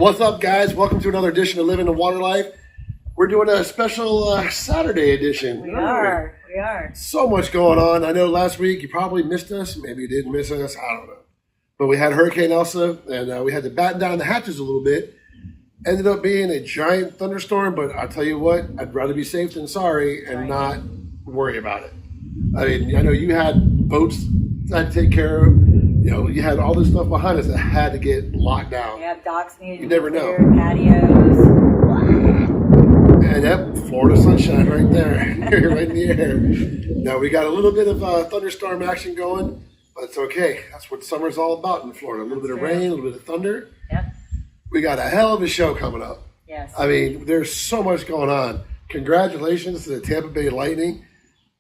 What's up, guys? Welcome to another edition of Living the Water Life. We're doing a special Saturday edition. We are. So much going on. I know last week you probably missed us. Maybe you didn't miss us. I don't know. But we had Hurricane Elsa, and we had to batten down the hatches a little bit. Ended up being a giant thunderstorm, but I'll tell you what, I'd rather be safe than sorry and not worry about it. I mean, I know you had boats that to take care of. You know, you had all this stuff behind us that had to get locked down. Yeah, docks needed You never know. patios. And yep, Florida sunshine right there, right in the air. Now we got a little bit of thunderstorm action going, but it's okay. That's what summer's all about in Florida. A little bit of rain, a little bit of thunder. Yep. We got a hell of a show coming up. Yes. I mean, there's so much going on. Congratulations to the Champa Bay Lightning.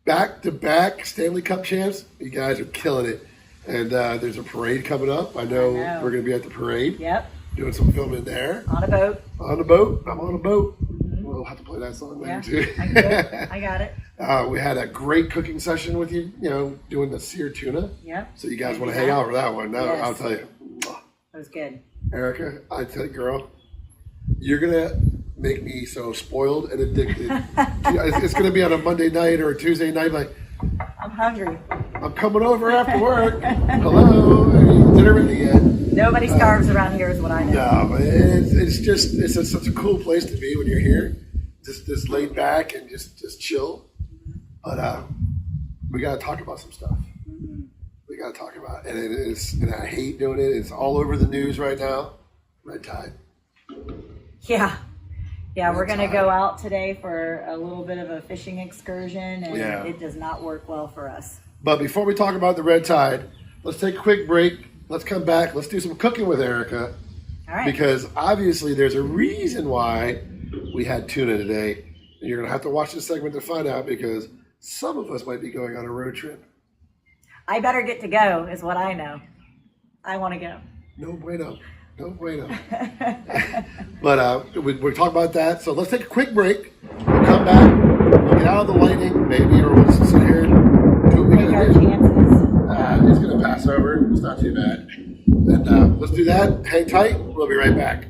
Back-to-back Stanley Cup champs. You guys are killing it. And there's a parade coming up. I know we're going to be at the parade. Yep. Doing some filming there. On a boat. On a boat. I'm on a boat. We'll have to play that song later too. I got it. We had a great cooking session with you, doing the seared tuna. Yep. So you guys want to hang out for that one. Now, I'll tell you. It was good. Erica, I tell you, girl, you're going to make me so spoiled and addicted. It's going to be on a Monday night or a Tuesday night. Like, I'm hungry. I'm coming over after work. Hello. Are dinner ready yet? Nobody starves around here is what I know. No, but it's such a cool place to be when you're here. Just laid back and just chill. But we got to talk about some stuff. We got to talk about it. And I hate doing it. It's all over the news right now. Red tide. Yeah. Yeah, we're going to go out today for a little bit of a fishing excursion, and it does not work well for us. But before we talk about the red tide, let's take a quick break. Let's come back. Let's do some cooking with Erica. All right. Because obviously there's a reason why we had tuna today. And you're going to have to watch this segment to find out, because some of us might be going on a road trip. I better get to go is what I know. I want to go. No bueno. No bueno. But we're talking about that. So let's take a quick break. We'll come back. We'll get out of the lightning, maybe, or we'll just sit here. Do what we Take our gotta do. chances. It's going to pass over. It's not too bad. And let's do that. Hang tight. We'll be right back.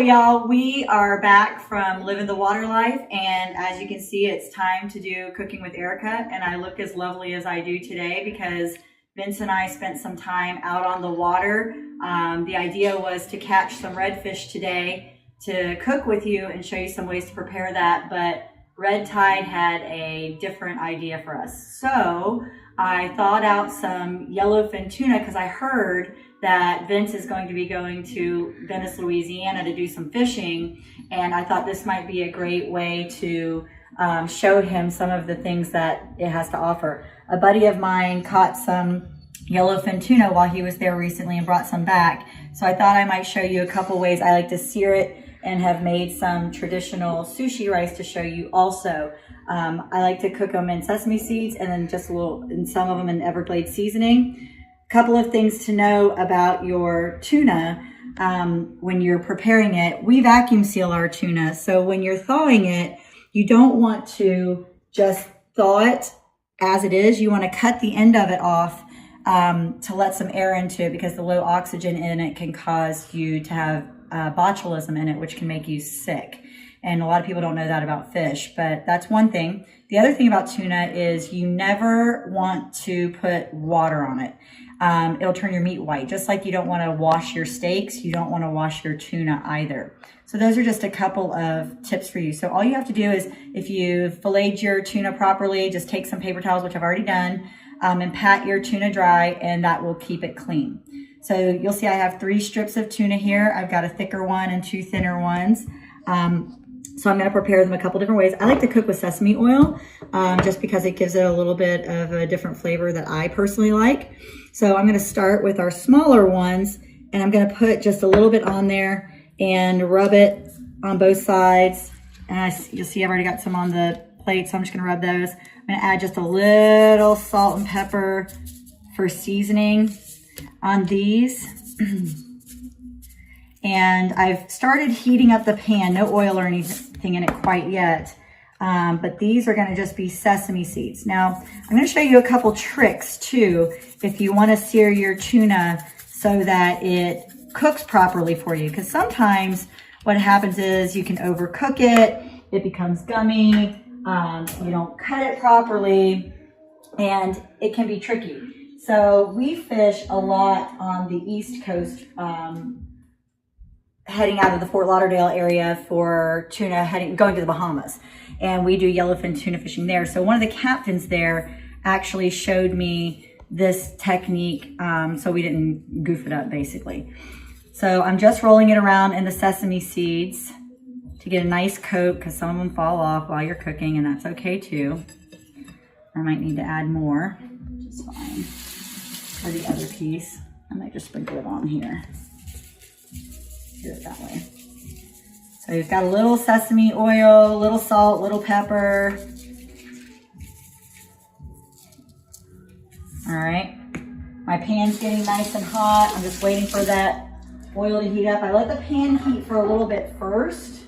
Y'all, we are back from Living the Water Life, and as you can see, it's time to do Cooking with Erica, and I look as lovely as I do today because Vince and I spent some time out on the water. The idea was to catch some redfish today to cook with you and show you some ways to prepare that, but red tide had a different idea for us. So I thawed out some yellowfin tuna because I heard that Vince is going to be going to Venice, Louisiana to do some fishing. And I thought this might be a great way to show him some of the things that it has to offer. A buddy of mine caught some yellowfin tuna while he was there recently and brought some back. So I thought I might show you a couple ways. I like to sear it and have made some traditional sushi rice to show you also. I like to cook them in sesame seeds and then just and some of them in Everglades seasoning. Couple of things to know about your tuna when you're preparing it. We vacuum seal our tuna, so when you're thawing it, you don't want to just thaw it as it is. You want to cut the end of it off to let some air into it, because the low oxygen in it can cause you to have botulism in it, which can make you sick. And a lot of people don't know that about fish, but that's one thing. The other thing about tuna is you never want to put water on it. It'll turn your meat white. Just like you don't want to wash your steaks, you don't want to wash your tuna either. So those are just a couple of tips for you. So all you have to do is, if you've filleted your tuna properly, just take some paper towels, which I've already done, and pat your tuna dry, and that will keep it clean. So you'll see I have 3 strips of tuna here. I've got a thicker one and 2 thinner ones. So I'm going to prepare them a couple different ways. I like to cook with sesame oil just because it gives it a little bit of a different flavor that I personally like. So I'm going to start with our smaller ones, and I'm going to put just a little bit on there and rub it on both sides. And you'll see I've already got some on the plate, so I'm just going to rub those. I'm going to add just a little salt and pepper for seasoning on these. And I've started heating up the pan, no oil or anything in it quite yet. But these are gonna just be sesame seeds. Now, I'm gonna show you a couple tricks too, if you wanna sear your tuna so that it cooks properly for you. Because sometimes what happens is you can overcook it, it becomes gummy, you don't cut it properly, and it can be tricky. So we fish a lot on the East Coast, heading out of the Fort Lauderdale area for tuna, going to the Bahamas. And we do yellowfin tuna fishing there. So one of the captains there actually showed me this technique so we didn't goof it up, basically. So I'm just rolling it around in the sesame seeds to get a nice coat, because some of them fall off while you're cooking, and that's okay too. I might need to add more, which is fine. For the other piece, I might just sprinkle it on here. Do it that way. So you've got a little sesame oil, a little salt, little pepper. All right, my pan's getting nice and hot. I'm just waiting for that oil to heat up. I let the pan heat for a little bit first.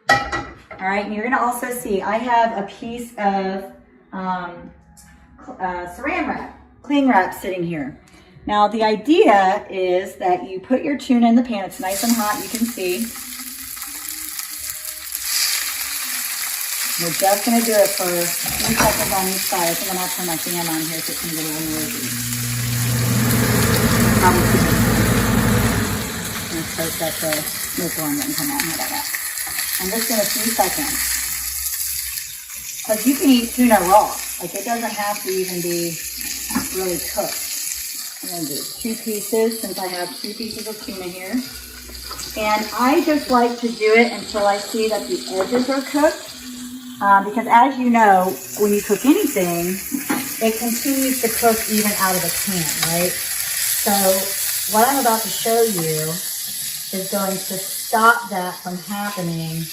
All right, and you're gonna also see I have a piece of saran wrap, cling wrap sitting here. Now the idea is that you put your tuna in the pan. It's nice and hot, you can see. We're just gonna do it for a few seconds on each side. I think I'm gonna turn my fan on here so it can get a little noisy. Probably too much. I'm gonna hope that the smoke alarm doesn't come on. How about that? I'm just in a few seconds. Because you can eat tuna raw. Like, it doesn't have to even be really cooked. I'm going to do 2 pieces, since I have 2 pieces of tuna here. And I just like to do it until I see that the edges are cooked. Because as you know, when you cook anything, it continues to cook even out of the pan, right? So what I'm about to show you is going to stop that from happening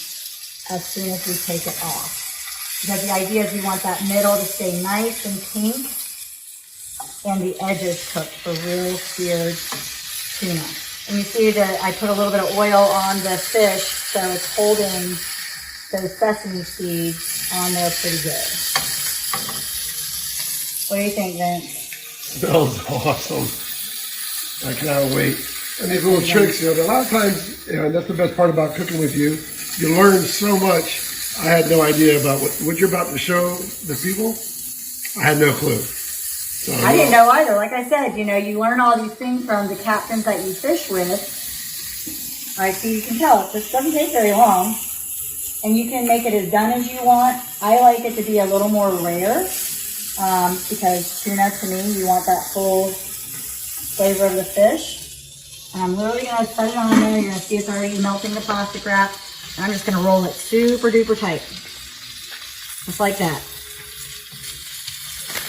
as soon as we take it off. Because the idea is we want that middle to stay nice and pink, and the edges cooked for real seared tuna. And you see that I put a little bit of oil on the fish, so it's holding those sesame seeds on there pretty good. What do you think, Vince? Smells awesome. I cannot wait. And these little tricks, a lot of times, that's the best part about cooking with you. You learn so much. I had no idea about what you're about to show the people. I had no clue. So, I didn't know either. Like I said, you learn all these things from the captains that you fish with. All right, so you can tell this doesn't take very long. And you can make it as done as you want. I like it to be a little more rare because tuna, to me, you want that full flavor of the fish. And I'm literally going to set it on there. You're going to see it's already melting the plastic wrap. And I'm just going to roll it super duper tight. Just like that.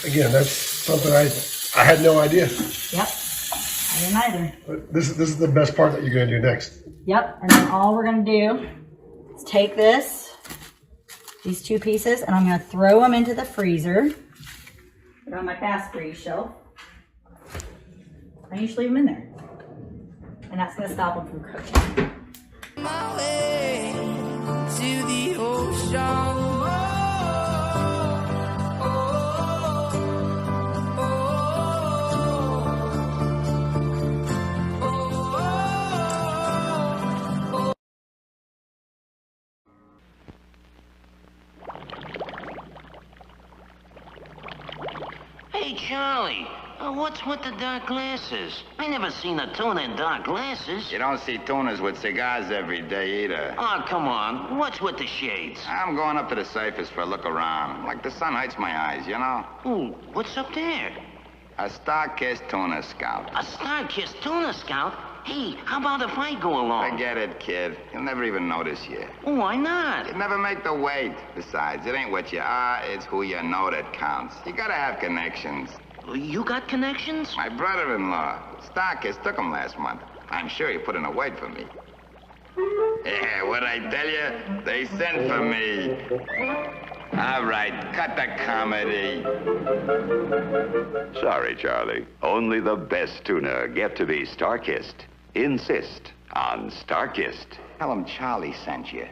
Again, that's something I had no idea. Yep, I didn't either. But this is the best part that you're going to do next. Yep, and then all we're going to do is take these 2 pieces, and I'm going to throw them into the freezer. Put it on my fast freeze shelf. I usually leave them in there. And that's going to stop them from cooking. My way to the ocean. Hey, Charlie, what's with the dark glasses? I never seen a tuna in dark glasses. You don't see tunas with cigars every day either. Oh, come on. What's with the shades? I'm going up to the surface for a look around. Like the sun hurts my eyes, you know? Ooh, what's up there? A star-kissed tuna scout. A star-kissed tuna scout? Hey, how about if I go along? Forget it, kid. You'll never even notice you. Why not? You'd never make the weight. Besides, it ain't what you are, it's who you know that counts. You gotta have connections. You got connections? My brother-in-law, Starkist, took him last month. I'm sure he put in a word for me. Yeah, what'd I tell you? They sent for me. All right, cut the comedy. Sorry, Charlie. Only the best tuna get to be star-kissed. Insist on star-kissed. Tell him Charlie sent you.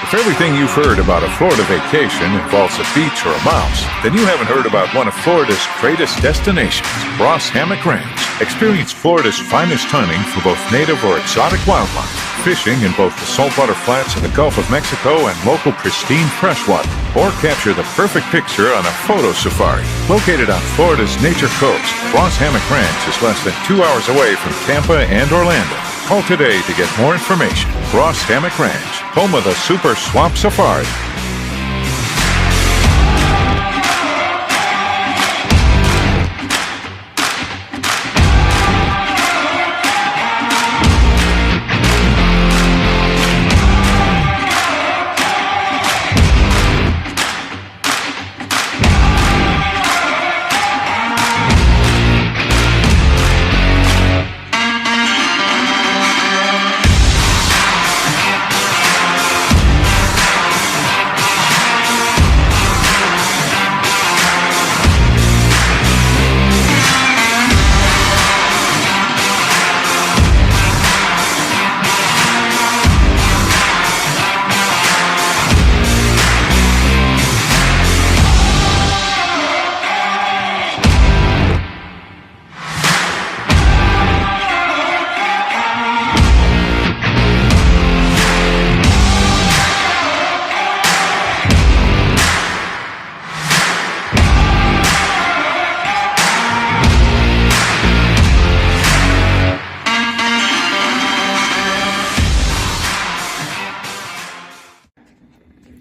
If everything you've heard about a Florida vacation involves a beach or a mouse, then you haven't heard about one of Florida's greatest destinations, Ross Hammock Ranch. Experience Florida's finest hunting for both native or exotic wildlife, fishing in both the saltwater flats of the Gulf of Mexico and local pristine freshwater, or capture the perfect picture on a photo safari. Located on Florida's nature coast, Ross Hammock Ranch is less than 2 hours away from Tampa and Orlando. Call today to get more information. Ross Hammock Ranch, home of the Super Swamp Safari.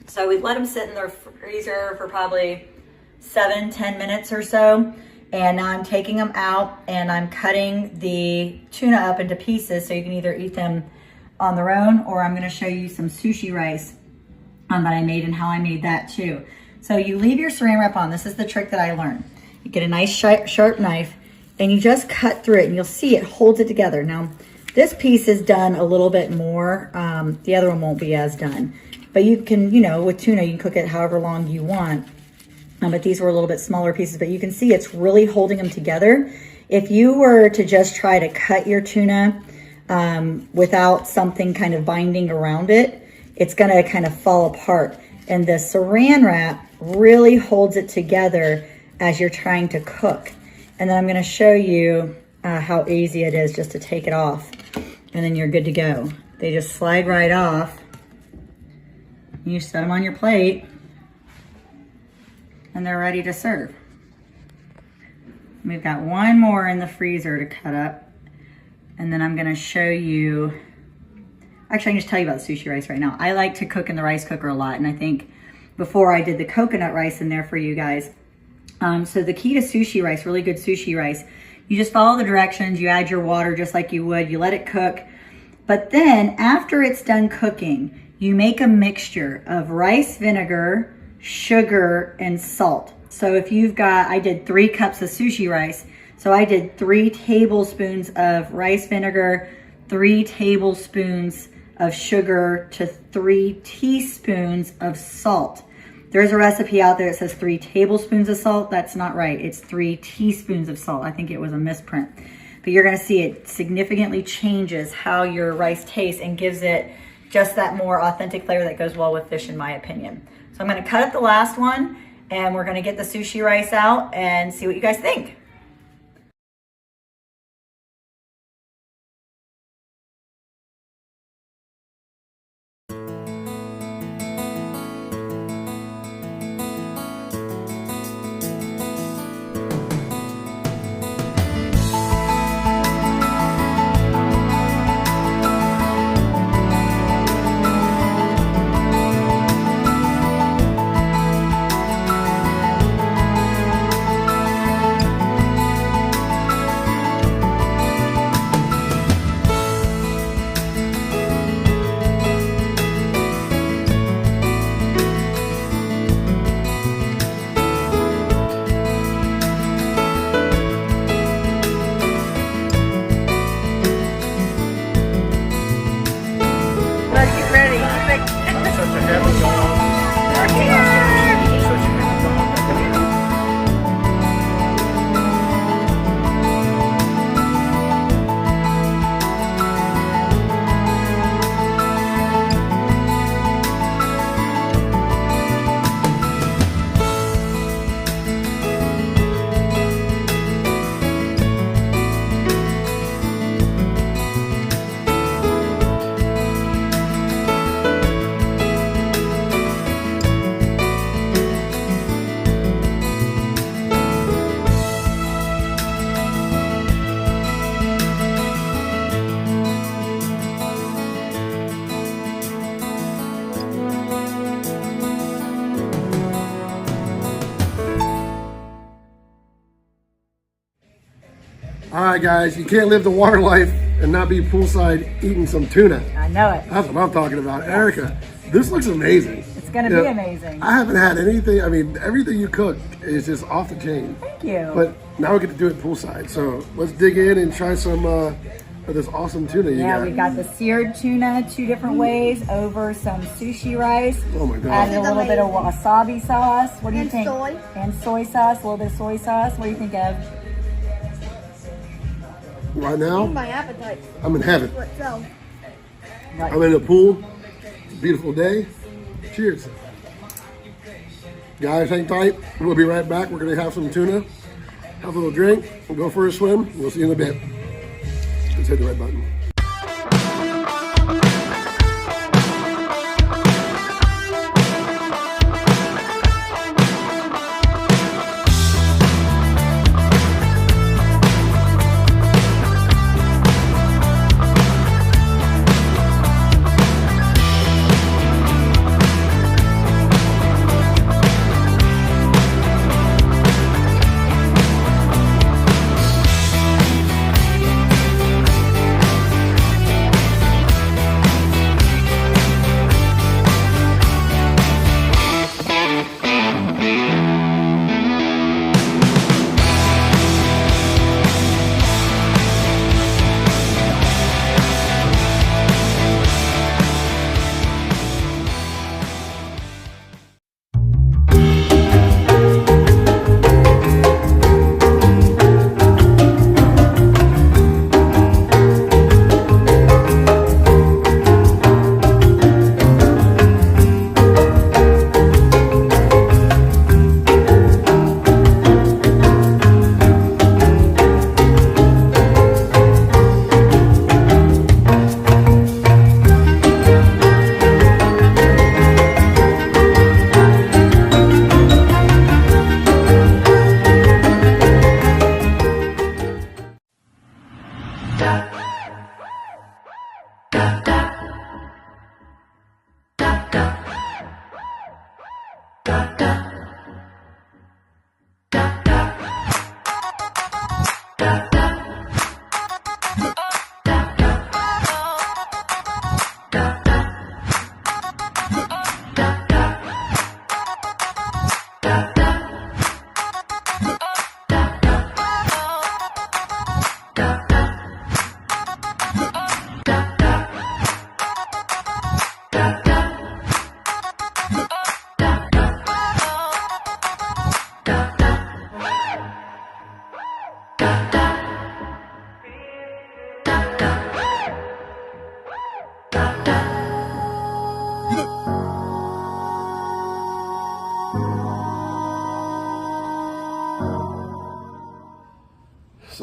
So we let them sit in the freezer for probably 7-10 minutes or so. And now I'm taking them out and I'm cutting the tuna up into pieces so you can either eat them on their own, or I'm gonna show you some sushi rice that I made and how I made that too. So you leave your saran wrap on. This is the trick that I learned. You get a nice sharp knife and you just cut through it, and you'll see it holds it together. Now, this piece is done a little bit more. The other one won't be as done. But you can, you know, with tuna, you can cook it however long you want. But these were a little bit smaller pieces, but you can see it's really holding them together. If you were to just try to cut your tuna without something kind of binding around it, it's gonna kind of fall apart. And the saran wrap really holds it together as you're trying to cook. And then I'm gonna show you how easy it is just to take it off. And then you're good to go. They just slide right off. You set them on your plate and they're ready to serve. We've got one more in the freezer to cut up. And then I'm gonna show you, actually I can just tell you about the sushi rice right now. I like to cook in the rice cooker a lot, and I think before I did the coconut rice in there for you guys. So the key to sushi rice, really good sushi rice, you just follow the directions, you add your water just like you would, you let it cook. But then after it's done cooking, you make a mixture of rice vinegar, sugar, and salt. So if you've got, I did 3 cups of sushi rice. So I did 3 tablespoons of rice vinegar, 3 tablespoons of sugar to 3 teaspoons of salt. There's a recipe out there that says 3 tablespoons of salt. That's not right. It's 3 teaspoons of salt. I think it was a misprint. But you're gonna see it significantly changes how your rice tastes and gives it just that more authentic flavor that goes well with fish, in my opinion. So I'm gonna cut up the last one, and we're gonna get the sushi rice out and see what you guys think. All right, guys, you can't live the water life and not be poolside eating some tuna. I know it. That's what I'm talking about. Erica, this looks amazing. It's gonna be amazing. I haven't had anything, I mean, everything you cook is just off the chain. Thank you. But now we get to do it poolside. So let's dig in and try some of this awesome tuna you got. Yeah, we got the seared tuna 2 different ways over some sushi rice. Oh my God. Added a little bit of wasabi sauce. What do you think? Soy. And soy sauce, a little bit of soy sauce. What do you think of? Right now, My appetite I'm in heaven. for itself. I'm in the pool. It's a beautiful day. Cheers. Guys, hang tight. We'll be right back. We're going to have some tuna, have a little drink, we'll go for a swim. We'll see you in a bit. Let's hit the red button.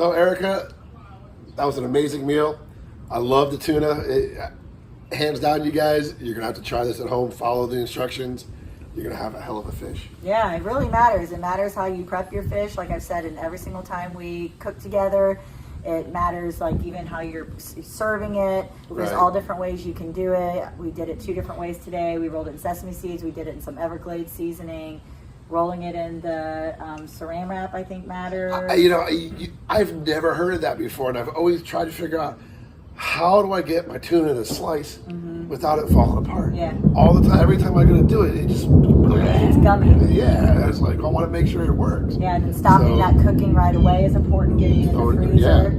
So, Erica, that was an amazing meal. I love the tuna. Hands down, you guys, you're going to have to try this at home. Follow the instructions. You're going to have a hell of a fish. Yeah, it really matters. It matters how you prep your fish. Like I've said, and every single time we cook together, it matters, like even how you're serving it. There's all different ways you can do it. We did it 2 different ways today. We rolled it in sesame seeds. We did it in some Everglades seasoning. Rolling it in the saran wrap, I think, matters. I've never heard of that before, and I've always tried to figure out how do I get my tuna to slice without it falling apart. Yeah. All the time, every time I'm going to do it, it just... It's gummy. Yeah, it's like, I want to make sure it works. Yeah, and then stopping that cooking right away is important, getting it in the freezer.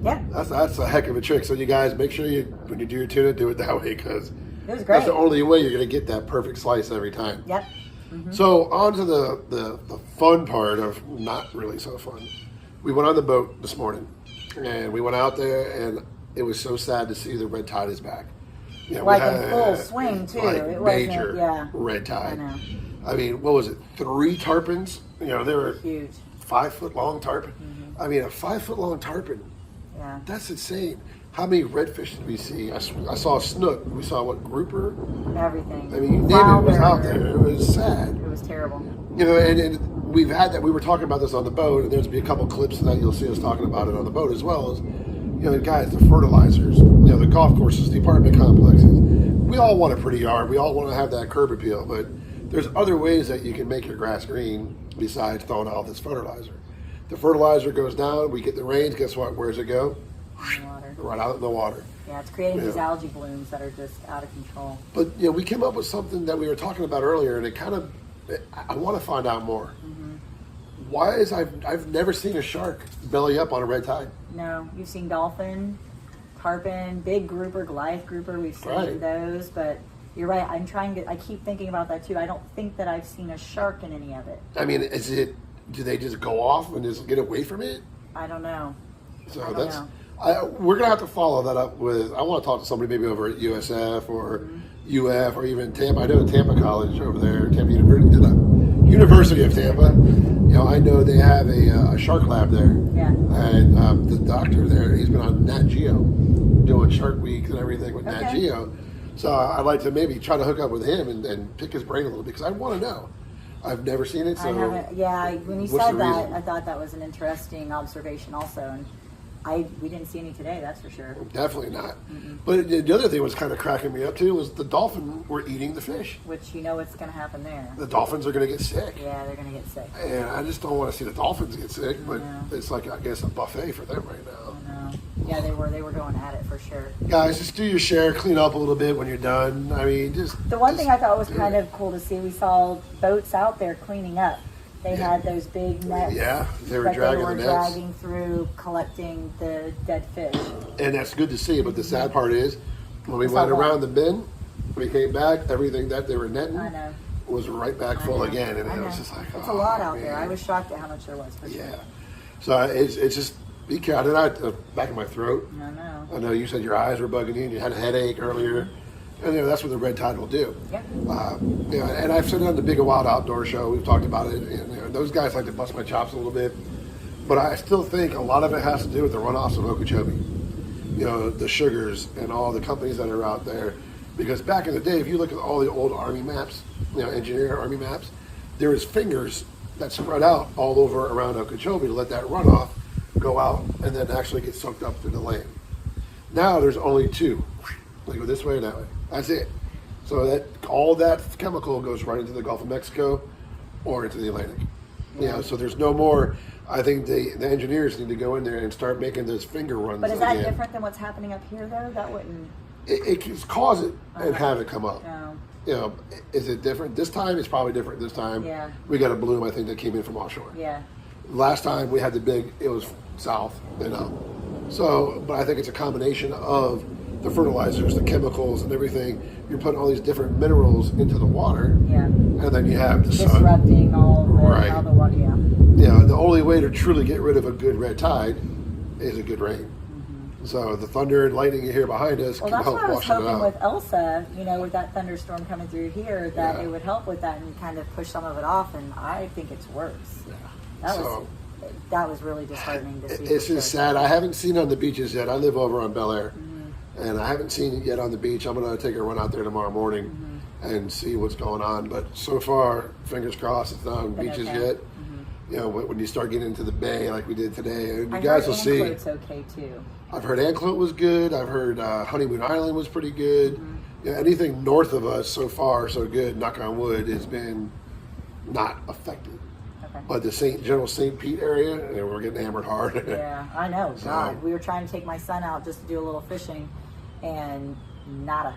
Yeah. That's a heck of a trick. So you guys, make sure when you do your tuna, do it that way, because that's the only way you're going to get that perfect slice every time. Yep. So on to the fun part of not really so fun. We went on the boat this morning, and we went out there, and it was so sad to see the red tide is back. In full swing, too. Like it major red tide. I know. I mean, what was it? 3 tarpons? They were huge. 5-foot-long tarpon. I mean, a 5-foot-long tarpon. Yeah. That's insane. How many redfish did we see? I saw a snook. We saw grouper? Everything. I mean, you name it was out there. It was sad. It was terrible. And we've had that. We were talking about this on the boat, and there's be a couple clips that you'll see us talking about it on the boat as well. As guys, the fertilizers, the golf courses, the apartment complexes. We all want a pretty yard. We all want to have that curb appeal, but there's other ways that you can make your grass green besides throwing out this fertilizer. The fertilizer goes down. We get the rains. Guess what? Where's it go? Right out in the water. Yeah, it's creating these algae blooms that are just out of control. But we came up with something that we were talking about earlier, and I want to find out more. Why is I've never seen a shark belly up on a red tide? No, you've seen dolphin, tarpon, big grouper, Goliath grouper. We've seen those, but you're right. I keep thinking about that too. I don't think that I've seen a shark in any of it. I mean, do they just go off and just get away from it? I don't know. So we're gonna have to follow that up with. I want to talk to somebody maybe over at USF or UF or even Tampa. I know Tampa College over there, Tampa University of Tampa. I know they have a shark lab there. Yeah. And the doctor there, he's been on Nat Geo doing Shark Week and everything with Nat Geo. So I'd like to maybe try to hook up with him and pick his brain a little bit because I want to know. I've never seen it. So I haven't. Yeah, when you said that, I thought that was an interesting observation also. And we didn't see any today, that's for sure. Definitely not. But the other thing was kind of cracking me up too was the dolphin were eating the fish. Which what's going to happen there. The dolphins are going to get sick. Yeah, they're going to get sick. And I just don't want to see the dolphins get sick, but it's like, I guess, a buffet for them right now. I know. Yeah, they were going at it for sure. Guys, just do your share, clean up a little bit when you're done. I mean, The one thing I thought was kind of cool to see, we saw boats out there cleaning up. They had those big nets. Yeah, they were dragging through, collecting the dead fish. And that's good to see, but the sad part is, when we went around the bend, we came back, everything that they were netting was right back full again. And it was just like, it's a lot out there. I was shocked at how much there was for sure. Yeah. So it's just, be careful. I back in my throat. I know you said your eyes were bugging you and you had a headache earlier. And that's what the red tide will do. Yep. And I've said it on the Big and Wild Outdoor Show. We've talked about it. And those guys like to bust my chops a little bit, but I still think a lot of it has to do with the runoffs of Okeechobee. The sugars and all the companies that are out there. Because back in the day, if you look at all the old Army maps, engineer Army maps, there was fingers that spread out all over around Okeechobee to let that runoff go out and then actually get soaked up through the land. Now there's only 2. They go this way and that way. That's it. So that all that chemical goes right into the Gulf of Mexico or into the Atlantic. So there's no more. I think the engineers need to go in there and start making those finger runs. But is that different than what's happening up here, though? That wouldn't. It can cause it and have it come up. No. Is it different this time? It's probably different this time. Yeah. We got a bloom, I think, that came in from offshore. Yeah. Last time we had it was south. So, but I think it's a combination of the fertilizers, the chemicals, and everything. You're putting all these different minerals into the water. Yeah. And then you have the sun. Disrupting all the water, The only way to truly get rid of a good red tide is a good rain. So the thunder and lightning you hear behind us can help wash it out. That's what I was hoping with Elsa, with that thunderstorm coming through here, that it would help with that and kind of push some of it off, and I think it's worse. Yeah. that was really disheartening to see. It's just sad. I haven't seen it on the beaches yet. I live over on Bel Air, and I haven't seen it yet on the beach. I'm going to take a run out there tomorrow morning and see what's going on. But so far, fingers crossed, it's not on beaches yet. You know, when you start getting into the bay like we did today, you guys will see. It's okay too. I've heard Anclote was good. I've heard Honeymoon Island was pretty good. Yeah, anything north of us so far so good. Knock on wood, has been not affected. Okay. But the General St. Pete area, we're getting hammered hard. Yeah, I know. So- God, we were trying to take my son out just to do a little fishing, and nada.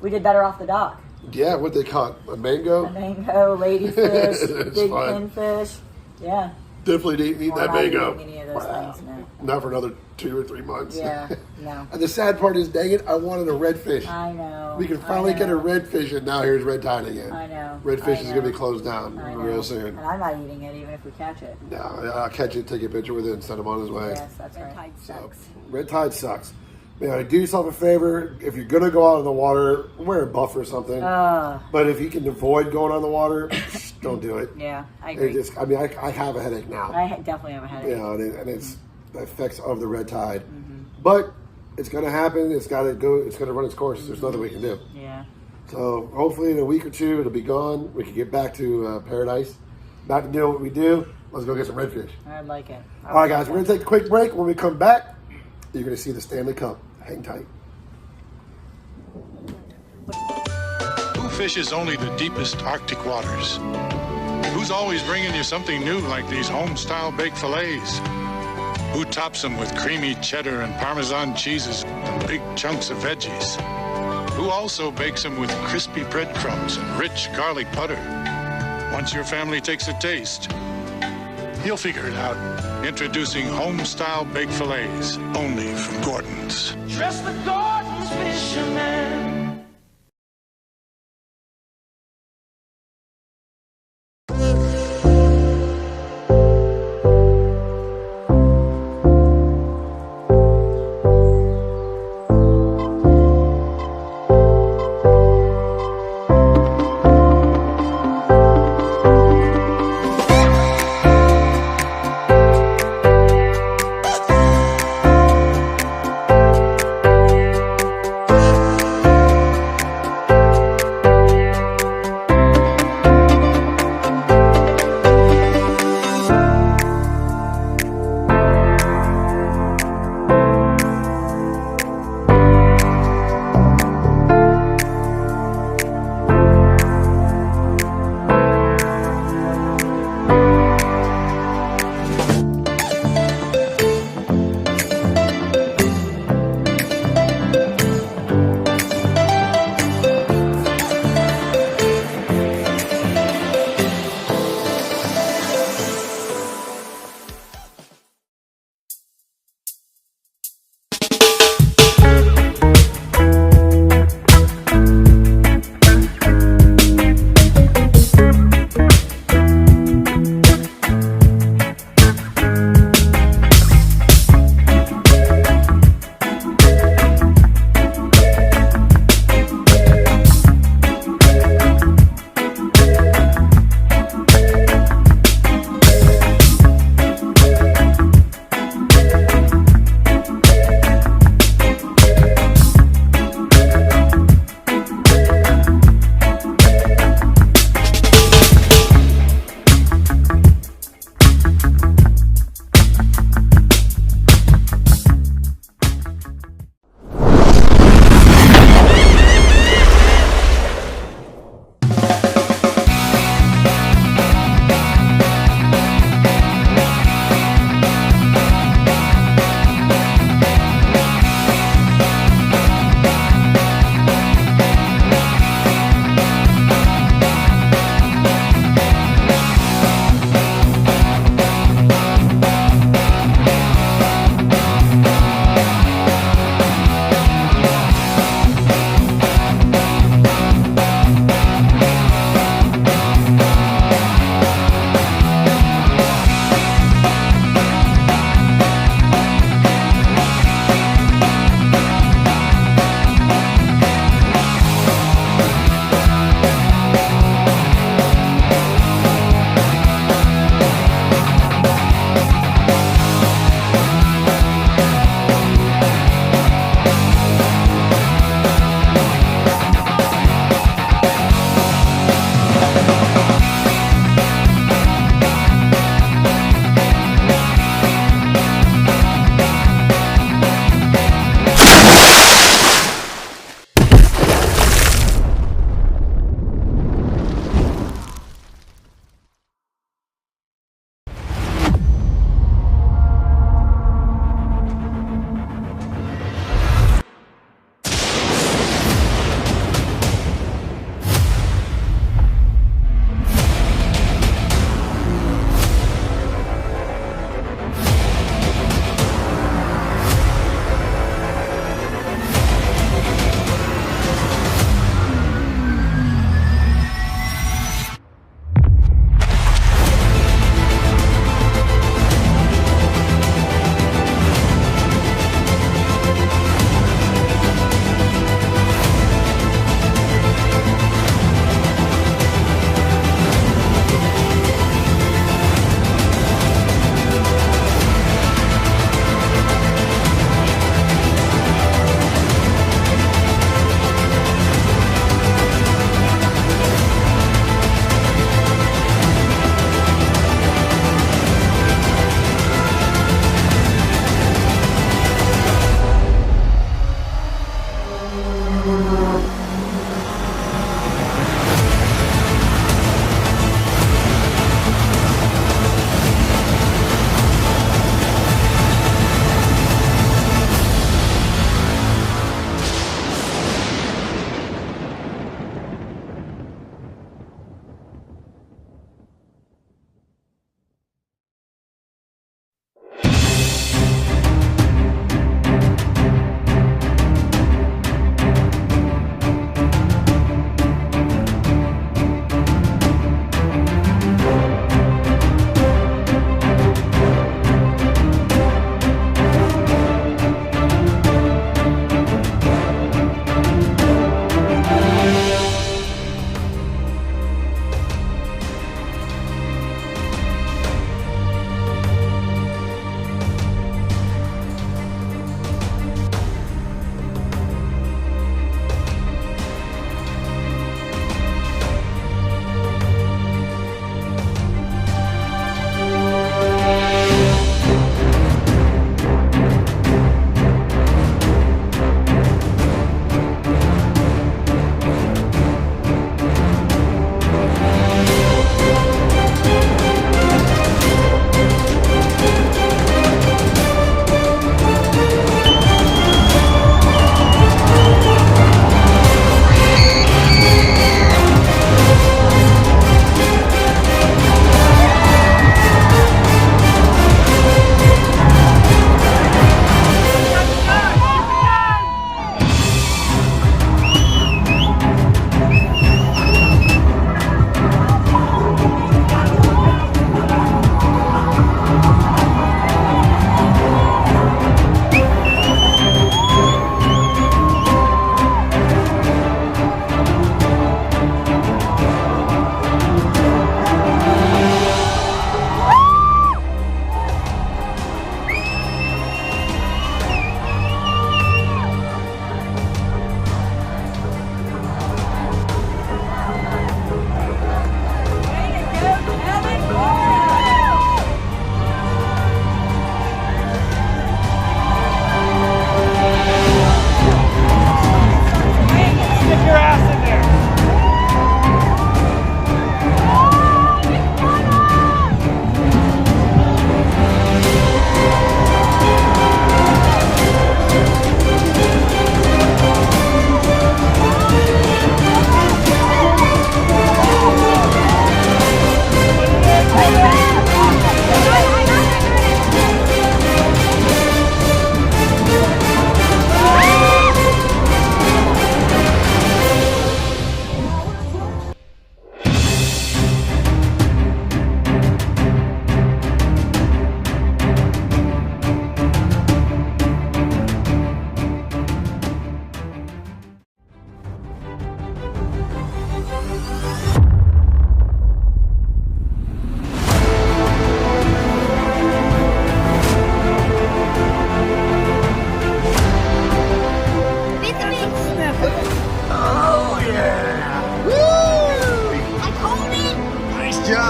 We did better off the dock. Yeah, what they caught, a mango? A mango, ladyfish, It's big fun. pinfish. Yeah. Definitely didn't eat We're that not mango. eating any of those things, no. Not for another 2 or 3 months. Yeah, no. And the sad part is, dang it, I wanted a redfish. I know. We can finally get a redfish, and now here's red tide again. I know. Redfish I is going to know. be closed down I know. real soon. And I'm not eating it even if we catch it. No, I'll catch it, take a picture with it, and send him on his way. Yes, that's right. So, red tide sucks. Man, do yourself a favor. If you're going to go out in the water, wear a buff or something. But if you can avoid going on the water, don't do it. Yeah, I agree. I have a headache now. I definitely have a headache. You know, and it's the effects of the red tide. But it's going to happen. It's got to go. It's going to run its course. There's nothing we can do. Yeah. So hopefully in a week or two it'll be gone. We can get back to paradise, back to doing what we do. Let's go get some redfish. I like it. All right, guys, we're going to take a quick break. When we come back, you're going to see the Stanley Cup. Hang tight. Who fishes only the deepest Arctic waters? Who's always bringing you something new like these home-style baked fillets? Who tops them with creamy cheddar and Parmesan cheeses and big chunks of veggies? Who also bakes them with crispy breadcrumbs and rich garlic butter? Once your family takes a taste, you'll figure it out. Introducing home-style baked fillets, only from Gordon's. Trust the Gordon's fisherman.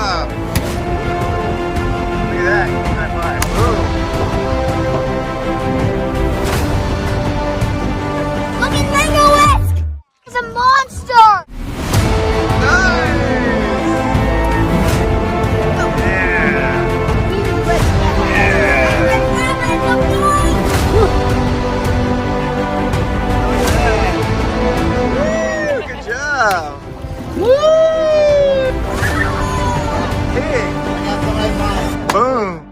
job. Look at that. High five. Boom. Look at Ringo-esque! He's a monster! Nice. Good job. Woo! Hey. Boom.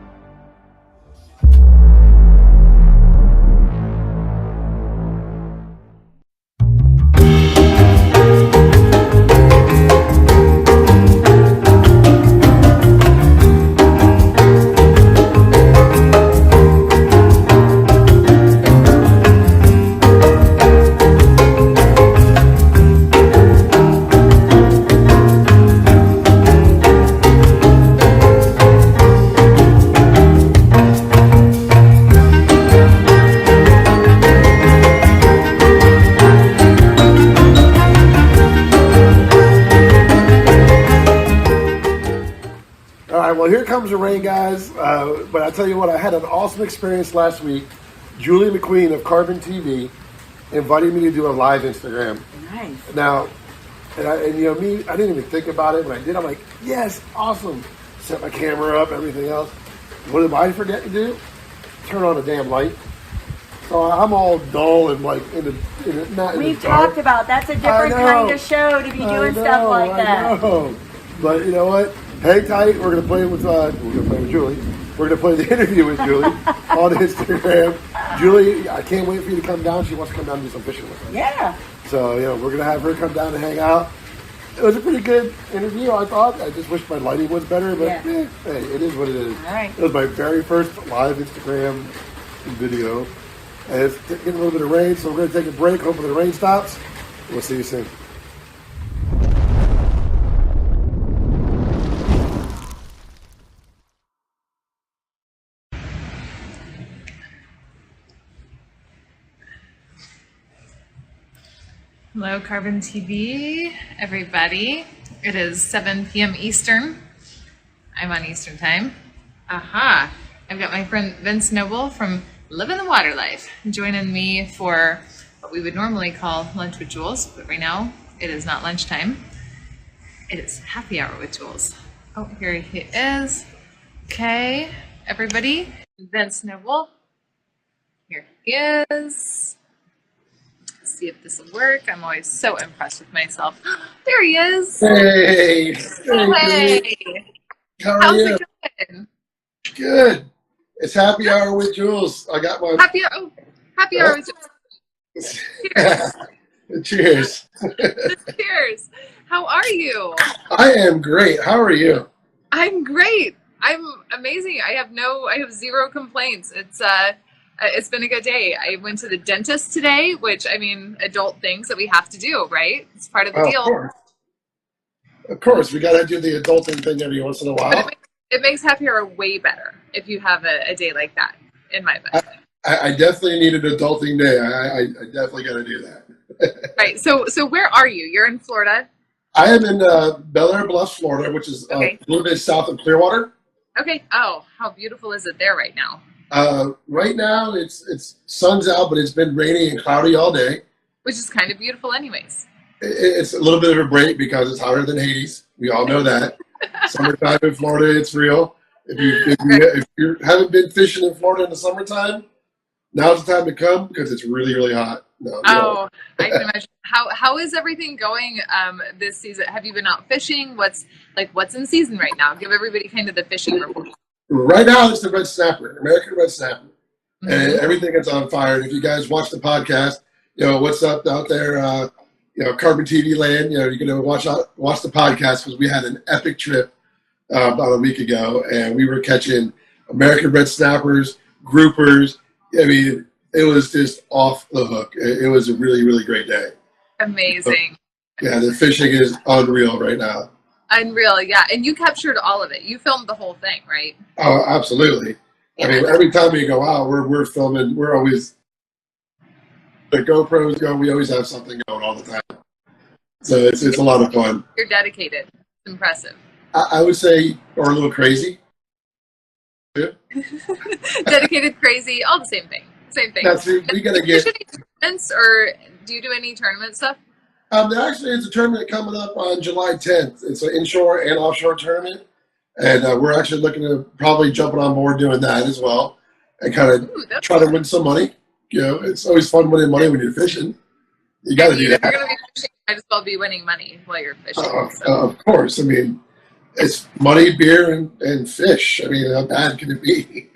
All right, well, here comes the rain, guys. But I tell you what, I had an awesome experience last week. Julie McQueen of Carbon TV invited me to do a live Instagram. Nice. Now, and you know me, I didn't even think about it. When I did, I'm like, yes, awesome. Set my camera up, everything else. What did I forget to do? Turn on a damn light. So I'm all dull and like not in We've the dark. talked about that's a different kind of show to be doing stuff like that. I know. But you know what? Hang tight. We're gonna play with Julie. We're gonna play the interview with Julie on Instagram. Julie, I can't wait for you to come down. She wants to come down and do some fishing with us. Yeah. So we're gonna have her come down and hang out. It was a pretty good interview, I thought. I just wish my lighting was better, but hey, it is what it is. All right. It was my very first live Instagram video. And it's getting a little bit of rain, so we're going to take a break. Hopefully the rain stops. We'll see you soon. Hello, Carbon TV, everybody. It is 7 p.m. Eastern. I'm on Eastern time. Aha! I've got my friend Vince Noble from Living the Water Life joining me for what we would normally call lunch with Jules, but right now it is not lunchtime. It is happy hour with Jules. Oh, here he is. Okay, everybody. Vince Noble. Here he is. Let's see if this will work. I'm always so impressed with myself. There he is. Hey. Hey. How are How's you? it going? Good. It's happy hour with Jules. I got my Happy hour with Jules. Cheers. Cheers. How are you? I am great. How are you? I'm great. I'm amazing. I have zero complaints. It's been a good day. I went to the dentist today, which, I mean, adult things that we have to do, right? It's part of the deal. Of course. We got to do the adulting thing every once in a while. It makes happy hour way better if you have a day like that, in my book. I definitely need an adulting day. I definitely got to do that. Right. So where are you? You're in Florida? I am in Bel Air Bluffs, Florida, which is a little bit south of Clearwater. Okay. Oh, how beautiful is it there right now? Right now, it's sun's out, but it's been rainy and cloudy all day. Which is kind of beautiful anyways. It's a little bit of a break because it's hotter than Hades. We all know that. Summertime in Florida, it's real. If you haven't been fishing in Florida in the summertime, now's the time to come because it's really, really hot. I can imagine. How is everything going this season? Have you been out fishing? What's in season right now? Give everybody kind of the fishing report. Right now, it's the red snapper, American red snapper, and everything is on fire. And if you guys watch the podcast, what's up out there? Carbon TV land. You're gonna watch the podcast because we had an epic trip about a week ago, and we were catching American red snappers, groupers. I mean, it was just off the hook. It was a really, really great day. Amazing. Yeah, the fishing is unreal right now. Unreal, yeah. And you captured all of it. You filmed the whole thing, right? Oh, absolutely. I mean, every time we go out, we're filming. We're always the GoPros go. We always have something going all the time. So it's a lot of fun. You're dedicated. It's impressive. I would say, or a little crazy. Yeah. Dedicated, crazy, all the same thing. Same thing. Now, see, we gotta Do you get. fish any tournaments, or do you do any tournament stuff? Actually, it's a tournament coming up on July 10th. It's an inshore and offshore tournament, and we're actually looking to probably jumping on board doing that as well, and kind of try to win some money. You know, it's always fun winning money when you're fishing. You got to do If that. you're going to be fishing, you might as well be winning money while you're fishing. Of course. I mean, it's money, beer, and fish. I mean, how bad can it be?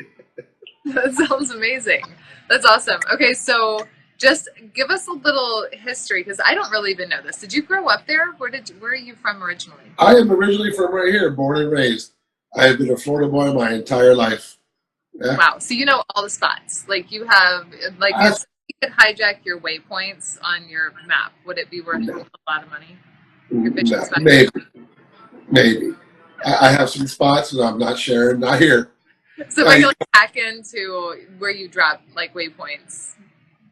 That sounds amazing. That's awesome. Okay, so just give us a little history, because I don't really even know this. Did you grow up there? Where are you from originally? I am originally from right here, born and raised. I have been a Florida boy my entire life. Yeah. Wow. So you know all the spots. Like you have, like if you could hijack your waypoints on your map, would it be worth a lot of money? Your fishing spot? Maybe. I have some spots that I'm not sharing. Not here. So if I could like hack into where you drop like waypoints,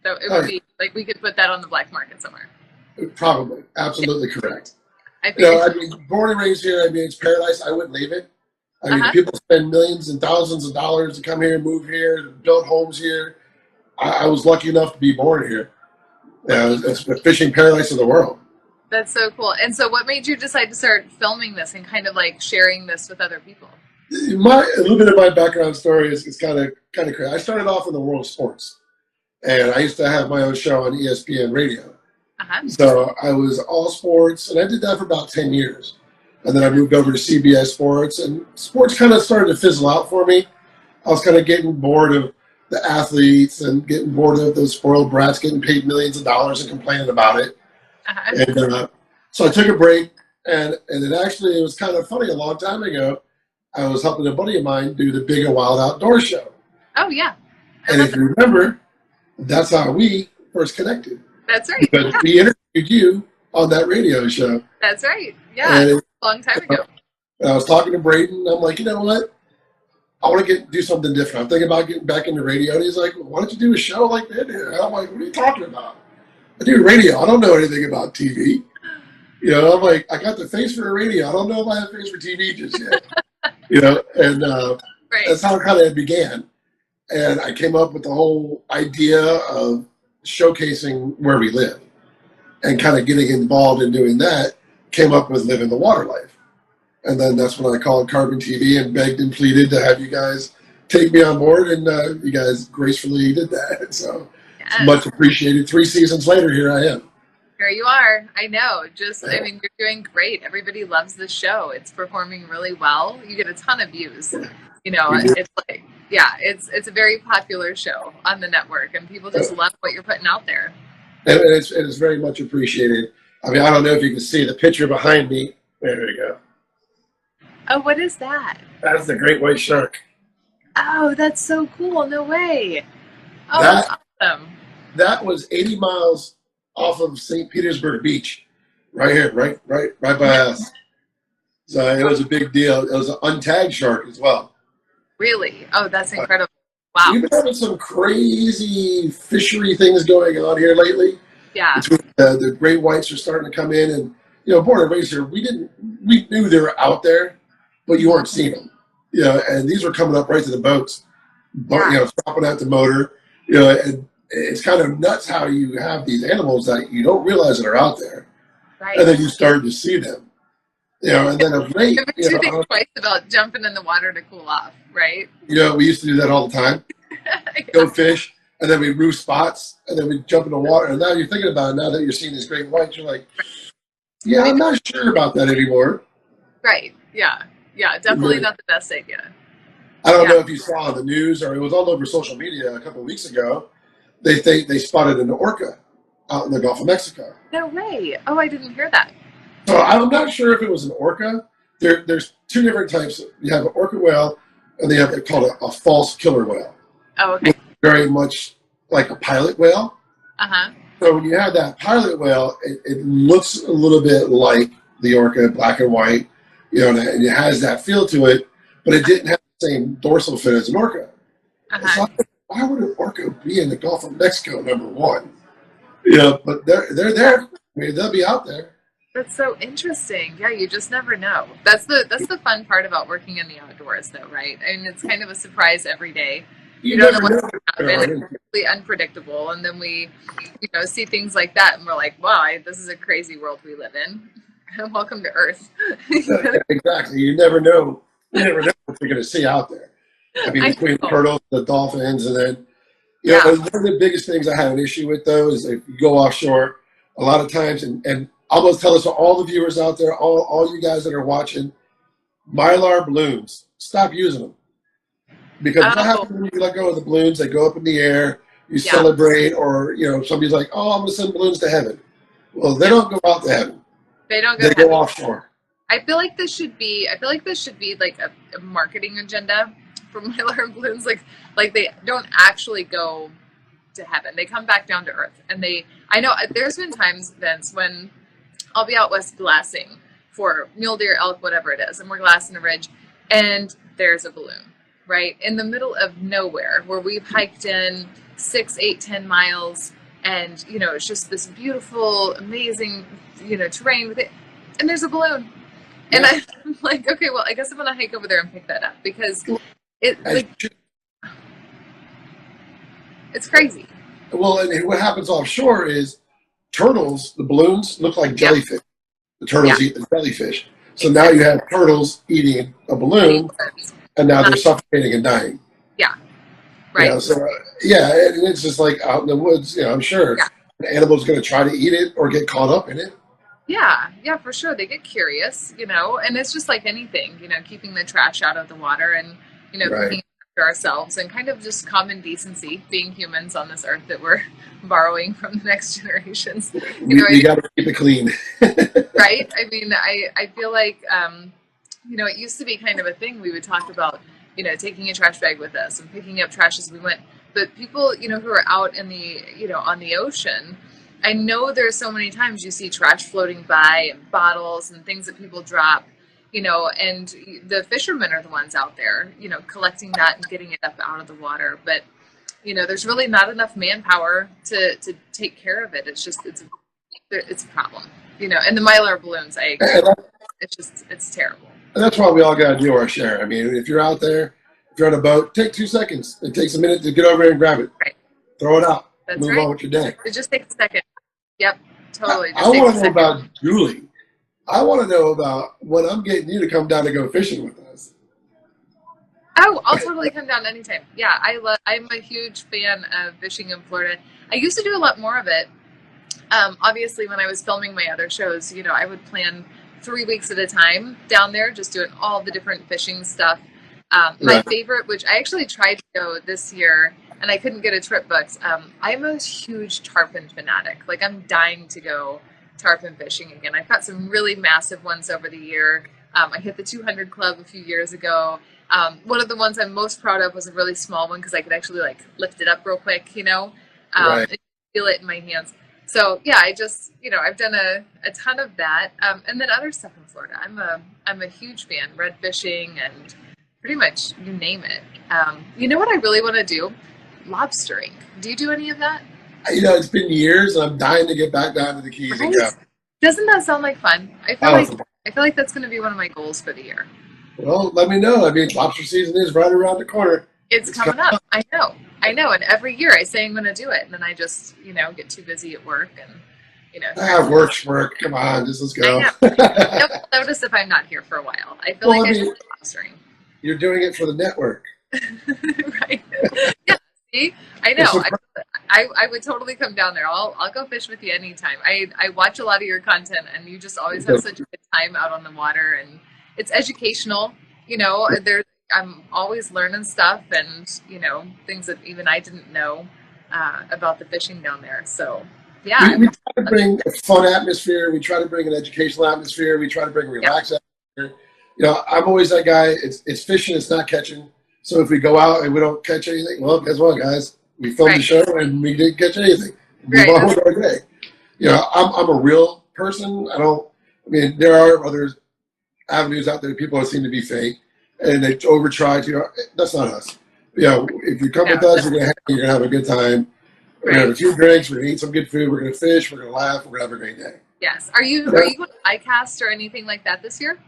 so it would be like we could put that on the black market somewhere. Probably. Absolutely correct. I mean, born and raised here, I mean, it's paradise. I wouldn't leave it. I mean, people spend millions and thousands of dollars to come here, move here, build homes here. I was lucky enough to be born here. It's the fishing paradise of the world. That's so cool. And so what made you decide to start filming this and kind of like sharing this with other people? A little bit of my background story is kind of crazy. I started off in the world of sports, and I used to have my own show on ESPN radio. So I was all sports, and I did that for about 10 years. And then I moved over to CBS Sports, and sports kind of started to fizzle out for me. I was kind of getting bored of the athletes and getting bored of those spoiled brats getting paid millions of dollars and complaining about it. And so I took a break, and then actually it was kind of funny. A long time ago, I was helping a buddy of mine do the Big and Wild Outdoor Show. Oh, yeah. And if you remember, that's how we first connected. That's right. Because we interviewed you on that radio show. That's right. Yeah, a long time ago. And I was talking to Braden, and I'm like, you know what? I want to do something different. I'm thinking about getting back into radio. And he's like, well, why don't you do a show like that? And I'm like, what are you talking about? I do radio. I don't know anything about TV. You know, I'm like, I got the face for a radio. I don't know if I have face for TV just yet. You know, and that's how it kind of began. And I came up with the whole idea of showcasing where we live and kind of getting involved in doing that. Came up with Living the Water Life. And then that's when I called Carbon TV and begged and pleaded to have you guys take me on board, and you guys gracefully did that. So it's much appreciated. 3 seasons later, here I am. Here you are. I know. I mean, you're doing great. Everybody loves the show. It's performing really well. You get a ton of views. You know, it's like, yeah, it's a very popular show on the network, and people just love what you're putting out there. And it's very much appreciated. I mean, I don't know if you can see the picture behind me. There we go. Oh, what is that? That's the great white shark. Oh, that's so cool. No way. Oh, that's awesome. That was 80 miles off of St. Petersburg Beach, right here, right by us. So it was a big deal. It was an untagged shark as well. Really? Oh, that's incredible. Wow. We've been having some crazy fishery things going on here lately. Yeah. The great whites are starting to come in, and you know, born and raised here, we knew they were out there, but you weren't seeing them. You know, and these were coming up right to the boats, but you know, stopping at the motor. You know, and it's kind of nuts how you have these animals that you don't realize that are out there, and then you start to see them. You know, and then of late, you think twice about jumping in the water to cool off, right? You know, we used to do that all the time. Go fish, and then we roost spots, and then we jump in the water. And now you're thinking about it. Now that you're seeing these great whites, you're like, yeah, I'm not sure about that anymore. Right. Yeah. Yeah. Definitely not the best idea. I don't know if you saw the news, or it was all over social media a couple of weeks ago. They spotted an orca out in the Gulf of Mexico. No way. Oh, I didn't hear that. So I'm not sure if it was an orca. There's 2 different types. You have an orca whale, and they call it a false killer whale. Oh, okay. Very much like a pilot whale. Uh-huh. So when you have that pilot whale, it looks a little bit like the orca, black and white, you know, and it has that feel to it, but it didn't have the same dorsal fin as an orca. So why would an orca be in the Gulf of Mexico, number one? You know, but they're there. I mean, they'll be out there. That's so interesting. Yeah, you just never know. That's the fun part about working in the outdoors, though, right? I mean, it's kind of a surprise every day. You don't know never what's know. going to happen. It's completely unpredictable, and then we, see things like that, and we're like, "Wow, this is a crazy world we live in." Welcome to Earth. Yeah, exactly. You never know. You never know what you're going to see out there. I mean, I between the know. turtles, the dolphins, and then Yeah. one of the biggest things I have an issue with though is if you go offshore, a lot of times, and I'll just tell this to all the viewers out there, all you guys that are watching, Mylar balloons, stop using them. Because what Oh, happens when you let go of the balloons? They go up in the air, you yeah. celebrate, or somebody's like, "Oh, I'm going to send balloons to heaven." Well, they Yeah. don't go out to heaven; They don't go they to go heaven. offshore. I feel like this should be. I feel like this should be like a marketing agenda for Mylar balloons. Like they don't actually go to heaven. They come back down to earth. And I know there's been times, Vince, when I'll be out west glassing for mule deer, elk, whatever it is, and we're glassing a ridge, and there's a balloon, right? In the middle of nowhere where we've hiked in 6, 8, 10 miles, and, it's just this beautiful, amazing, terrain with it, and there's a balloon. And Yeah. I'm like, okay, well, I guess I'm going to hike over there and pick that up because As it's crazy. Well, and what happens offshore is turtles, the balloons look like jellyfish. The turtles eat the jellyfish. So now you have turtles eating a balloon, and now they're suffocating and dying. Yeah. Right. And it's just like out in the woods, I'm sure an animal's going to try to eat it or get caught up in it. Yeah, for sure. They get curious, and it's just like anything, keeping the trash out of the water and, cooking after ourselves and kind of just common decency, being humans on this earth that we're borrowing from the next generations. We got to keep it clean. Right? I mean, I feel like, it used to be kind of a thing we would talk about, taking a trash bag with us and picking up trash as we went. But people, who are out in the, on the ocean, I know there's so many times you see trash floating by and bottles and things that people drop, and the fishermen are the ones out there, collecting that and getting it up out of the water. But, there's really not enough manpower to take care of it. It's just, it's a problem, and the Mylar balloons, I agree. It's terrible. And that's why we all got to do our share. I mean, if you're out there, if you're on a boat, take 2 seconds. It takes a minute to get over there and grab it. Right. Throw it out. That's Move right. on with your day. It just takes a second. Yep, totally. I want to know about Julie. I want to know about when I'm getting you to come down to go fishing with us. Oh, I'll totally come down anytime. Yeah, I'm a huge fan of fishing in Florida. I used to do a lot more of it. Obviously, when I was filming my other shows, I would plan 3 weeks at a time down there, just doing all the different fishing stuff. My favorite, which I actually tried to go this year, and I couldn't get a trip booked. I'm a huge tarpon fanatic. Like, I'm dying to go tarpon fishing again. I've got some really massive ones over the year. I hit the 200 club a few years ago. One of the ones I'm most proud of was a really small one because I could actually lift it up real quick, and feel it in my hands. So yeah, I just, I've done a ton of that. And then other stuff in Florida. I'm a huge fan, red fishing and pretty much you name it. You know what I really want to do? Lobstering. Do you do any of that? It's been years and I'm dying to get back down to the Keys and go. Doesn't that sound like fun? I feel like that's going to be one of my goals for the year. Well, let me know. I mean, lobster season is right around the corner. It's coming up. I know. And every year I say I'm going to do it. And then I just, get too busy at work and, work. Come on, let's go. You'll notice if I'm not here for a while. I feel I should be lobstering. You're doing it for the network. Right. Yeah, see? I know. I would totally come down there. I'll go fish with you anytime. I watch a lot of your content and you just always have such a good time out on the water and it's educational, I'm always learning stuff and, things that even I didn't know about the fishing down there. So, yeah. We try to bring a fun atmosphere. We try to bring an educational atmosphere. We try to bring a relaxed atmosphere. I'm always that guy. It's fishing. It's not catching. So if we go out and we don't catch anything, well, guess what, guys? We filmed the show and we didn't catch anything. Move on with our day. I'm a real person. There are other avenues out there that people seem to be fake and they over try to. That's not us. If you come with us, you're gonna have a good time. We're gonna have a few drinks. We're gonna eat some good food. We're gonna fish. We're gonna laugh. We're gonna have a great day. Yes. Are you going to ICAST or anything like that this year?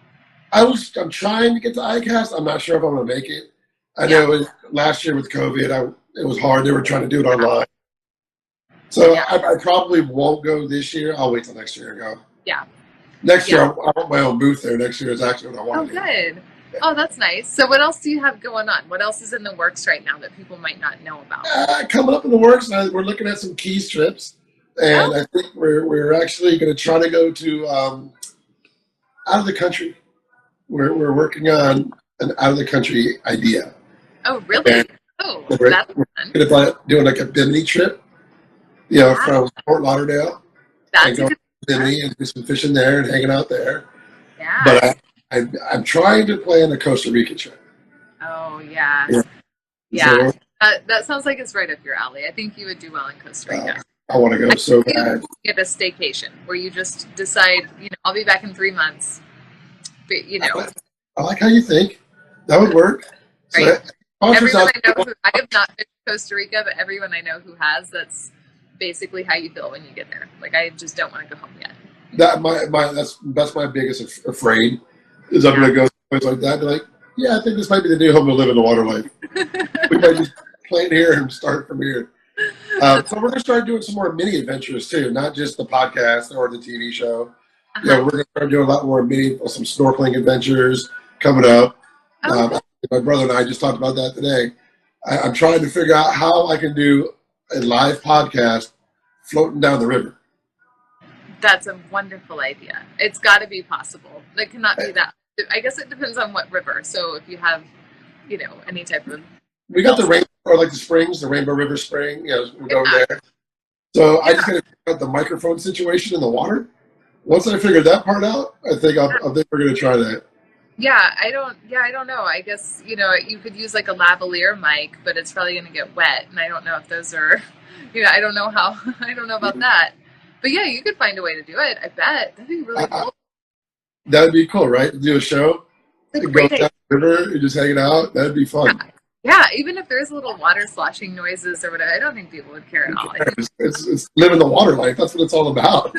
I'm trying to get to ICAST. I'm not sure if I'm going to make it. I know last year with COVID, it was hard. They were trying to do it online. So I probably won't go this year. I'll wait till next year and go. Yeah. Next year, I want my own booth there. Next year is actually what I want to do. Oh, good. Oh, that's nice. So what else do you have going on? What else is in the works right now that people might not know about? Coming up in the works, we're looking at some Keys trips. And I think we're actually going to try to go to out of the country. We're working on an out of the country idea. Oh, really? And we're thinking about doing like a Bimini trip, from Fort Lauderdale. That's and go to Bimini and do some fishing there and hanging out there. Yeah. But I'm trying to plan a Costa Rica trip. Oh, yeah. So, that sounds like it's right up your alley. I think you would do well in Costa Rica. I want to go so bad. Get a staycation where you just decide, I'll be back in 3 months. But, I like how you think. That would work. Right. So everyone I know I have not been to Costa Rica, but everyone I know who has, that's basically how you feel when you get there. Like, I just don't want to go home yet. That's my biggest afraid is I'm going to go someplace like that and be like, I think this might be the new home to live in the water life. We might just play it here and start from here. So we're going to start doing some more mini adventures too, not just the podcast or the TV show. We're going to start doing a lot more some snorkeling adventures coming up. My brother and I just talked about that today. I'm trying to figure out how I can do a live podcast floating down the river. That's a wonderful idea. It's got to be possible. It cannot be that. I guess it depends on what river. So if you have, any type of. We got the rainbow, or like the springs, the Rainbow River Spring. We go over there. So I just got to figure out the microphone situation in the water. Once I figure that part out, I think we're going to try that. Yeah, I don't know. I guess, you could use like a lavalier mic, but it's probably going to get wet. And I don't know if those are, I don't know about that. But yeah, you could find a way to do it. I bet. That'd be really cool. That'd be cool, right? To do a show. Go down the river and just hang it out. That'd be fun. Yeah, even if there's little water sloshing noises or whatever, I don't think people would care at all. It's living the water life. That's what it's all about.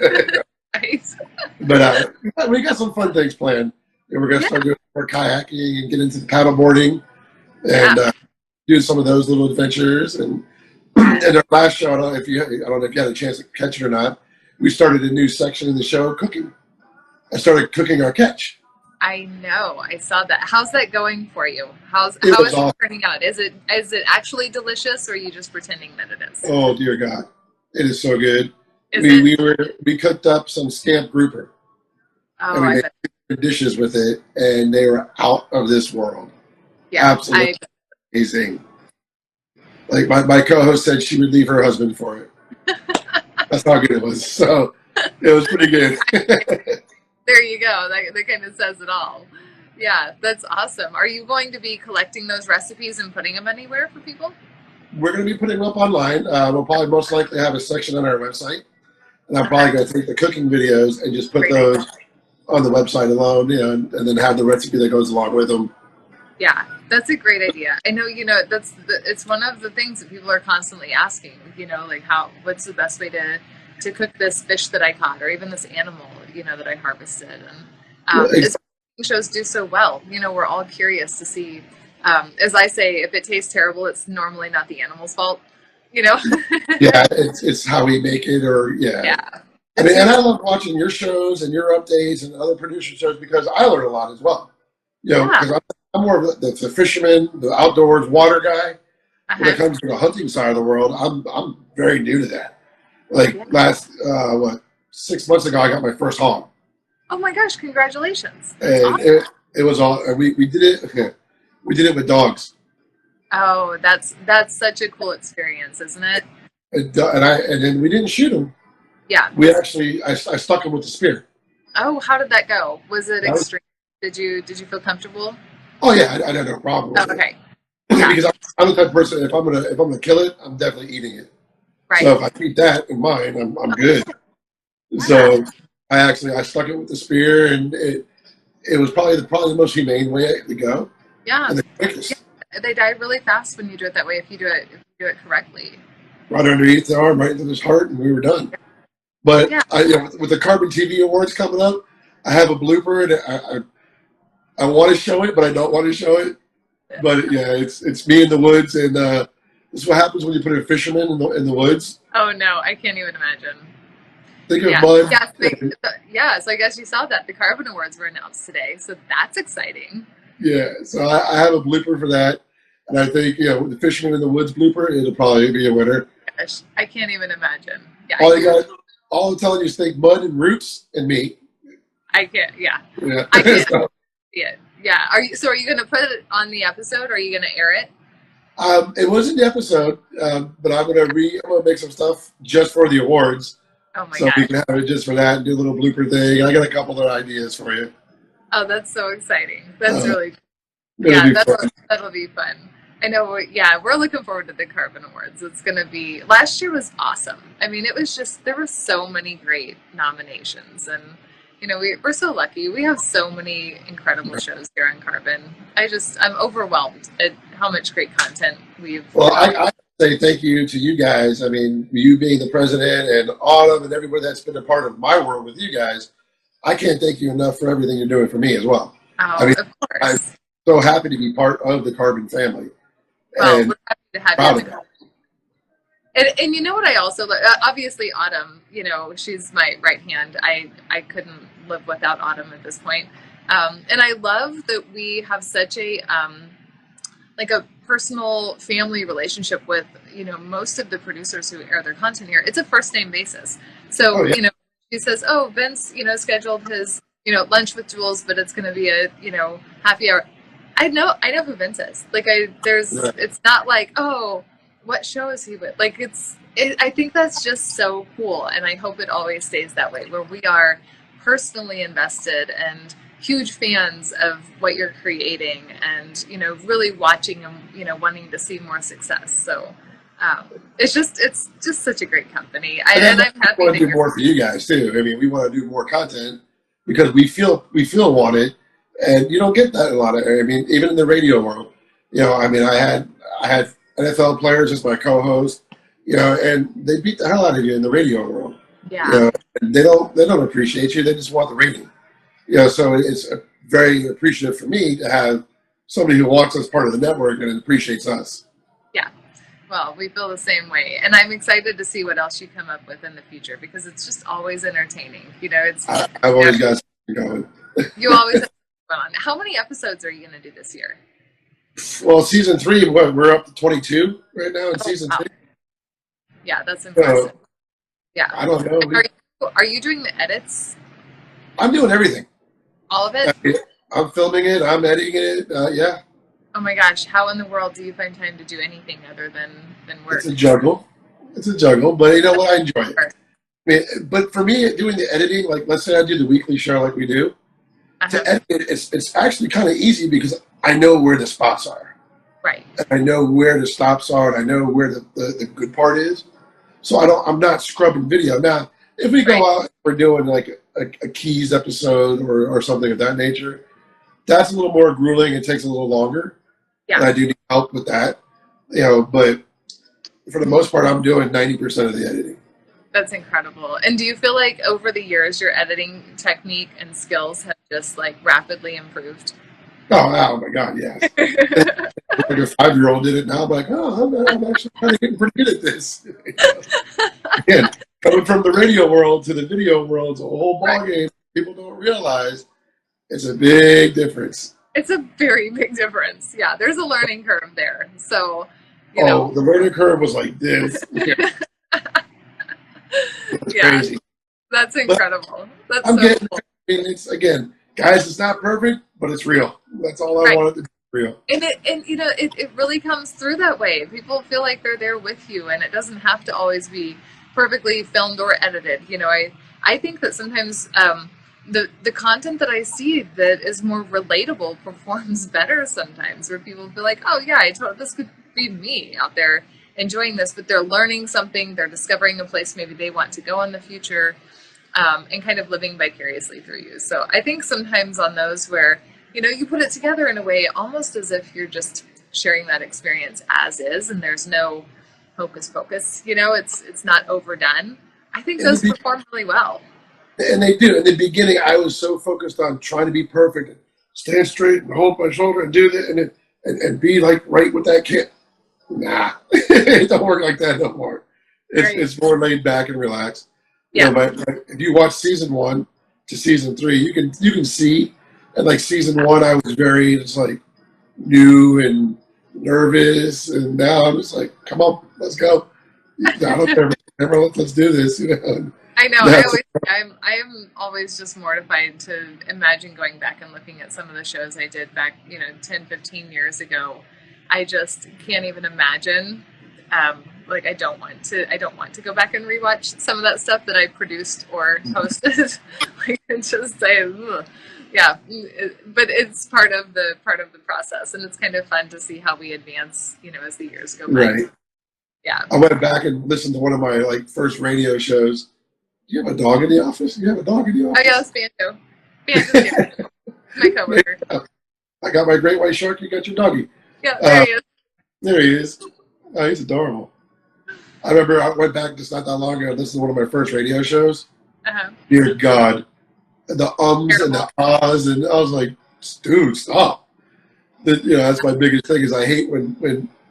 Right. But we got some fun things planned. And we're going to start doing more kayaking and get into the paddle boarding and do some of those little adventures. And our last show, I don't know if you had a chance to catch it or not. We started a new section in the show, cooking. I started cooking our catch. I know. I saw that. How's that going for you? How is awesome. it turning out? Is it actually delicious, or are you just pretending that it is? Oh dear God, it is so good. We cooked up some scamp grouper. Oh, and we made dishes with it, and they were out of this world. Yeah, absolutely amazing. Like my co-host said, she would leave her husband for it. That's how good it was. So it was pretty good. There you go. That kind of says it all. Yeah, that's awesome. Are you going to be collecting those recipes and putting them anywhere for people? We're going to be putting them up online. We'll probably most likely have a section on our website. And I'm probably going to take the cooking videos and just put those on the website alone, and then have the recipe that goes along with them. Yeah, that's a great idea. I know, it's one of the things that people are constantly asking, like what's the best way to cook this fish that I caught, or even this animal, that I harvested. And shows do so well. We're all curious to see, as I say, if it tastes terrible, it's normally not the animal's fault, Yeah, it's how we make it, or Yeah. I mean, and I love watching your shows and your updates and other producer shows because I learn a lot as well. Because I'm more of the fisherman, the outdoors water guy. When it comes to the hunting side of the world, I'm very new to that. Like last 6 months ago, I got my first hog. Oh my gosh! Congratulations! And awesome. it was all we did it. We did it with dogs. Oh, that's such a cool experience, isn't it? And then we didn't shoot them. Yeah. We actually, I stuck him with the spear. Oh, how did that go? Was it extreme? Did you feel comfortable? Oh yeah, I had no problem with okay. it. Because I'm the type of person, if I'm gonna kill it, I'm definitely eating it. Right. So if I eat that in mine, I'm good. So I stuck it with the spear, and it was probably the most humane way to go. Yeah. And the quickest. Yeah. They die really fast when you do it that way. If you do it correctly. Right underneath the arm, right into his heart, and we were done. But Yeah. with the Carbon TV Awards coming up, I have a blooper, and I want to show it, but I don't want to show it. But yeah, it's me in the woods, and this is what happens when you put a fisherman in the woods. Oh no, I can't even imagine. Think of Yeah. mud. Yeah. So I guess you saw that the Carbon Awards were announced today, so that's exciting. Yeah, so I have a blooper for that, and I think with the fisherman in the woods blooper, it'll probably be a winner. Gosh, I can't even imagine. Yeah. All I'm telling you is think mud and roots and meat. I can't. Yeah. Yeah. I can't. So, Yeah. Yeah. Are you going to put it on the episode, or are you going to air it? it wasn't the episode, but I'm gonna make some stuff just for the awards. Oh my So gosh. we can have it just for that and do a little blooper thing. I got a couple other ideas for you. Oh, that's so exciting. That's really cool. It'll Yeah, be fun. that'll be fun. I know. Yeah, we're looking forward to the Carbon Awards. It's going to be. Last year was awesome. I mean, it was just there were so many great nominations, and we're so lucky. We have so many incredible shows here on Carbon. I'm overwhelmed at how much great content we've. Well, I say thank you to you guys. I mean, you being the president and Autumn and everybody that's been a part of my world with you guys. I can't thank you enough for everything you're doing for me as well. Oh, I mean, of course. I'm so happy to be part of the Carbon family. Well, And we're happy to have proud you. of that. And you know what I also obviously Autumn, she's my right hand. I couldn't live without Autumn at this point. And I love that we have such a like a personal family relationship with most of the producers who air their content here. It's a first name basis. So she says, "Oh, Vince, scheduled his lunch with Jules, but it's going to be a happy hour." I know who Vince is. It's not like, oh, what show is he with? Like I think that's just so cool, and I hope it always stays that way, where we are personally invested and huge fans of what you're creating, and really watching and wanting to see more success. So it's just such a great company, and I'm happy want to to do more for you guys too. I mean, we want to do more content because we feel wanted, and you don't get that a lot of. I mean, even in the radio world, I mean, I had NFL players as my co-host, and they beat the hell out of you in the radio world. Yeah. And they don't appreciate you. They just want the rating. So it's very appreciative for me to have somebody who wants us part of the network and appreciates us. Yeah. Well, we feel the same way, and I'm excited to see what else you come up with in the future, because it's just always entertaining. I've always got something going. You always have fun. How many episodes are you going to do this year? Well, season 3, we're up to 22 right now in season 3. Yeah, that's impressive. Yeah. I don't know. Are you doing the edits? I'm doing everything. All of it? I'm filming it. I'm editing it. Yeah. Oh my gosh! How in the world do you find time to do anything other than work? It's a juggle, but you know what? I enjoy it. I mean, but for me, doing the editing, like let's say I do the weekly show like we do, to edit it, it's actually kind of easy because I know where the spots are. Right. And I know where the stops are, and I know where the good part is. So I'm not scrubbing video. Now, if we go out and we're doing like a Keys episode or something of that nature, that's a little more grueling. It takes a little longer. Yeah. And I do need help with that. But for the most part, I'm doing 90% of the editing. That's incredible. And do you feel like over the years your editing technique and skills have just like rapidly improved? Oh my God, yes. Like a 5-year-old did it now. I'm like, I'm actually kind of getting pretty good at this. Again, coming from the radio world to the video world, it's a whole ballgame. People don't realize it's a big difference. It's a very big difference. Yeah, there's a learning curve there. So, the learning curve was like this. Crazy. That's incredible. That's I'm so getting. cool. I mean, it's again, guys. It's not perfect, but it's real. That's all I wanted to be real. And it really comes through that way. People feel like they're there with you, and it doesn't have to always be perfectly filmed or edited. I think that sometimes the content that I see that is more relatable performs better sometimes, where people feel like, oh yeah, this could be me out there enjoying this, but they're learning something, they're discovering a place maybe they want to go in the future, and kind of living vicariously through you. So I think sometimes on those where, you put it together in a way almost as if you're just sharing that experience as is, and there's no hocus pocus, it's not overdone. I think those perform really well. And they do. In the beginning, I was so focused on trying to be perfect, and stand straight and hold my shoulder and do that, and be like right with that kid. Nah, it don't work like that no more. It's more laid back and relaxed. Yeah. You know, but if you watch season 1 to season 3, you can see. And like season 1, I was very just like new and nervous, and now I'm just like, come on, let's go. I don't care. Let's do this. You know. I know. I'm always just mortified to imagine going back and looking at some of the shows I did back, 10, 15 years ago. I just can't even imagine. Like I don't want to go back and rewatch some of that stuff that I produced or hosted. Like and just say, ugh. Yeah, but it's part of the process, and it's kind of fun to see how we advance, as the years go by. Right. Yeah. I went back and listened to one of my first radio shows. Do you have a dog in the office? You have a dog in the office? Oh yeah, it's Banjo. Banjo's here. My coworker. I got my great white shark. You got your doggy. Yeah, there he is. There he is. Oh, he's adorable. I remember I went back just not that long ago and listened to one of my first radio shows. Dear God. The ums and the ahs, and I was like, dude, stop. That's my biggest thing is I hate when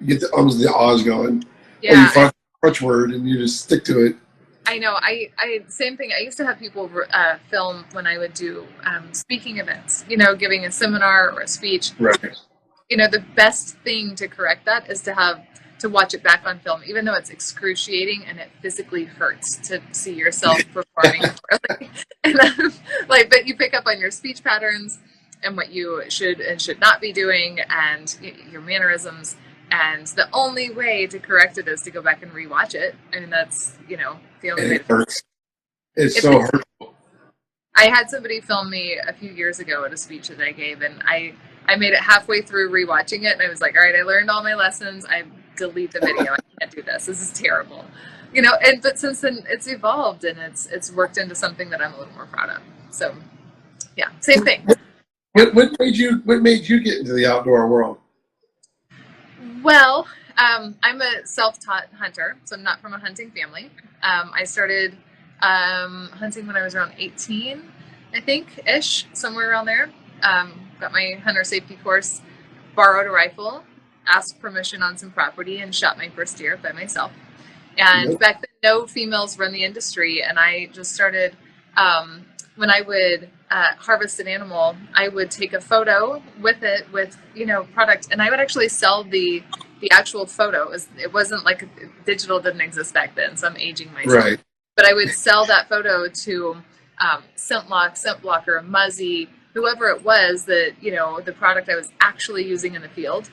you get the ums and the ahs going. Yeah, or you find a crutch word and you just stick to it. I know. I same thing. I used to have people film when I would do speaking events, giving a seminar or a speech. Right. The best thing to correct that is to watch it back on film, even though it's excruciating and it physically hurts to see yourself performing poorly. And but you pick up on your speech patterns and what you should and should not be doing and your mannerisms. And the only way to correct it is to go back and rewatch it. I mean, that's, the only way. It hurts. It's so hurtful. I had somebody film me a few years ago at a speech that I gave, and I made it halfway through rewatching it, and I was like, all right, I learned all my lessons. I delete the video. I can't do this. This is terrible. But since then it's evolved and it's worked into something that I'm a little more proud of. So yeah, same thing. What made you get into the outdoor world? Well, I'm a self-taught hunter, so I'm not from a hunting family. I started hunting when I was around 18, I think, ish, somewhere around there. Got my hunter safety course, borrowed a rifle, asked permission on some property, and shot my first deer by myself. And back then, no females run the industry, and I just started, when I would harvest an animal, I would take a photo with it with, product, and I would actually sell the actual photo. It wasn't like digital didn't exist back then, so I'm aging myself. Right. But I would sell that photo to Scent Lock, Scent Blocker, Muzzy, whoever it was that, the product I was actually using in the field.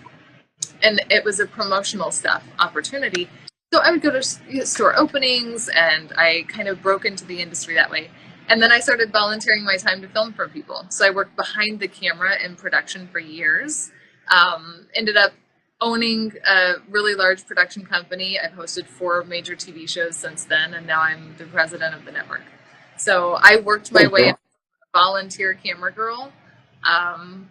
And it was a promotional stuff opportunity. So I would go to store openings, and I kind of broke into the industry that way. And then I started volunteering my time to film for people. So I worked behind the camera in production for years. Ended up owning a really large production company. I've hosted 4 major TV shows since then, and now I'm the president of the network. So I worked my way up, volunteer camera girl,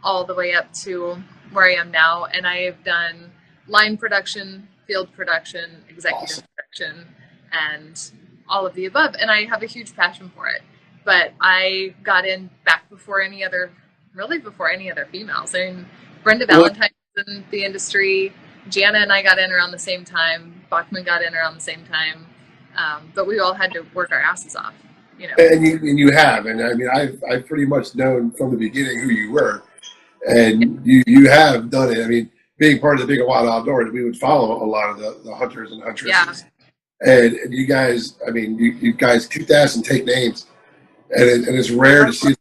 all the way up to where I am now. And I have done line production, field production, executive production, and all of the above. And I have a huge passion for it. But I got in back before any other females. I mean, Brenda Valentine was in the industry. Jana and I got in around the same time. Bachman got in around the same time. But we all had to work our asses off, And you have. And I mean, I've pretty much known from the beginning who you were. And you have done it. I mean, being part of the Big and Wild Outdoors, we would follow a lot of the hunters and huntresses. Yeah. And you guys, I mean, you guys kick ass and take names. And it's rare to see.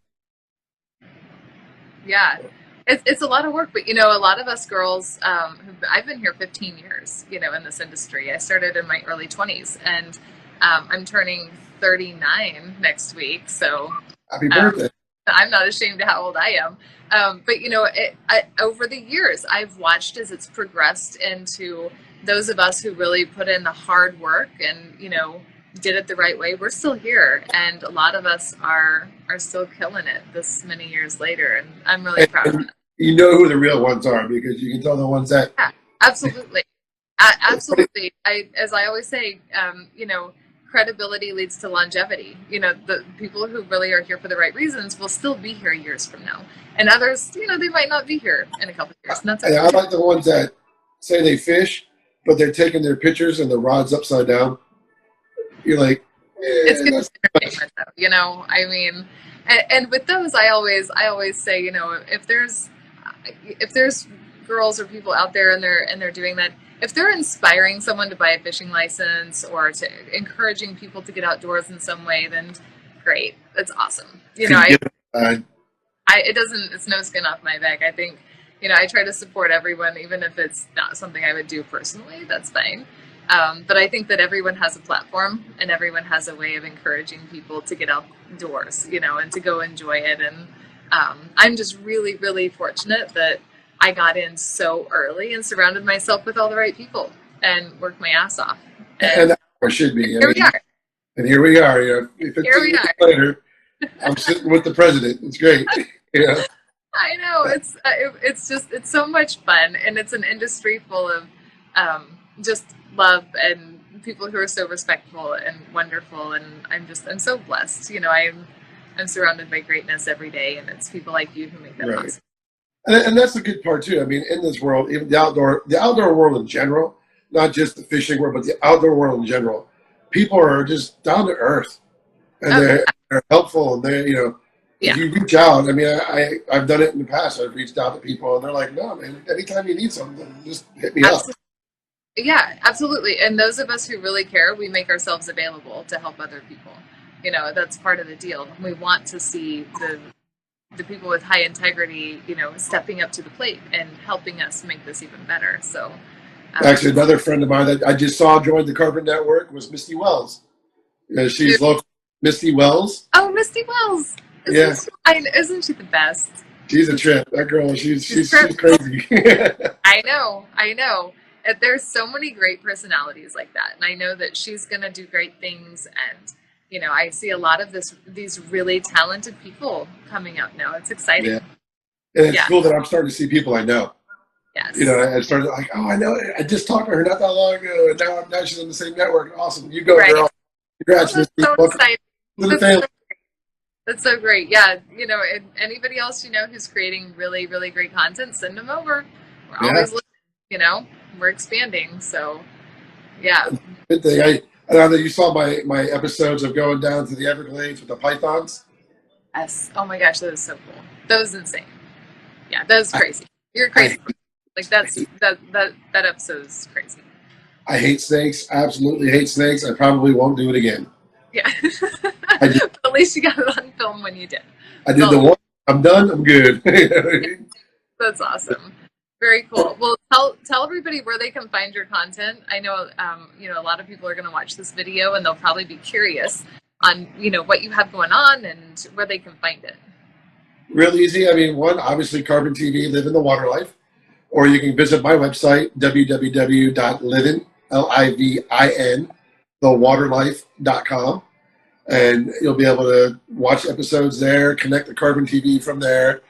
Yeah, it's a lot of work, but a lot of us girls, I've been here 15 years, in this industry. I started in my early 20s, and I'm turning 39 next week. So happy birthday! I'm not ashamed of how old I am. But over the years, I've watched as it's progressed into those of us who really put in the hard work and did it the right way. We're still here, and a lot of us are still killing it this many years later, and I'm really proud of that. You know who the real ones are, because you can tell the ones that absolutely. As I always say, credibility leads to longevity. You know, the people who really are here for the right reasons will still be here years from now. And others, you know, they might not be here in a couple of years. And that's okay. I like the ones that say they fish, but they're taking their pictures and the rod's upside down. You're like, it's good entertainment, though, you know. I mean, and with those, I always say, you know, if there's girls or people out there and they're doing that, if they're inspiring someone to buy a fishing license or to encouraging people to get outdoors in some way, then great, that's awesome. You know, it's no skin off my back. I think, you know, I try to support everyone, even if it's not something I would do personally. That's fine. But I think that everyone has a platform and everyone has a way of encouraging people to get outdoors, you know, and to go enjoy it. And I'm just really, really fortunate that I got in so early and surrounded myself with all the right people and worked my ass off. And that's where it should be. Here we are. And here we are. You know, 15 years later, I'm sitting with the president. It's great. You know? I know. It's so much fun, and it's an industry full of just love and people who are so respectful and wonderful, and I'm so blessed. You know, I'm surrounded by greatness every day, and it's people like you who make that possible. And that's the good part too. I mean, in this world, even the outdoor world in general, not just the fishing world, but the outdoor world in general, people are just down to earth, and they're helpful, and they, you know, if you reach out. I mean, I've done it in the past. I've reached out to people, and they're like, "No, man, anytime you need something, just hit me up." Yeah, absolutely. And those of us who really care, we make ourselves available to help other people. You know, that's part of the deal. We want to see the people with high integrity, you know, stepping up to the plate and helping us make this even better. So, actually, another friend of mine that I just saw join the Carbon Network was Misty Wells. You know, she's local. Misty Wells. Oh, Misty Wells. Isn't she the best? She's a trip. That girl, she's crazy. I know. And there's so many great personalities like that, and I know that she's gonna do great things. And you know, I see a lot of these really talented people coming up now. It's exciting. Yeah. And it's cool that I'm starting to see people I know. Yes. You know, I started like, oh, I know. I just talked to her not that long ago, and now she's on the same network. Awesome. You go, girl. Congrats, Misty. So exciting. That's so great. Yeah, you know, anybody else you know who's creating really, really great content, send them over. We're always looking, you know, we're expanding. So, yeah. Good thing. I know that you saw my episodes of going down to the Everglades with the pythons. Yes. Oh my gosh, that was so cool. That was insane. Yeah, that was crazy. You're crazy. Like that episode is crazy. I hate snakes. Absolutely hate snakes. I probably won't do it again. Yeah. But at least you got it on film when you did. I did the one. I'm done. I'm good. That's awesome. Very cool. Well, tell everybody where they can find your content. I know, you know, a lot of people are going to watch this video and they'll probably be curious on, you know, what you have going on and where they can find it. Real easy. I mean, one, obviously Carbon TV, Live in the Water Life, or you can visit my website, www.livin, Livin, thewaterlife.com, and you'll be able to watch episodes there, connect the Carbon TV from there.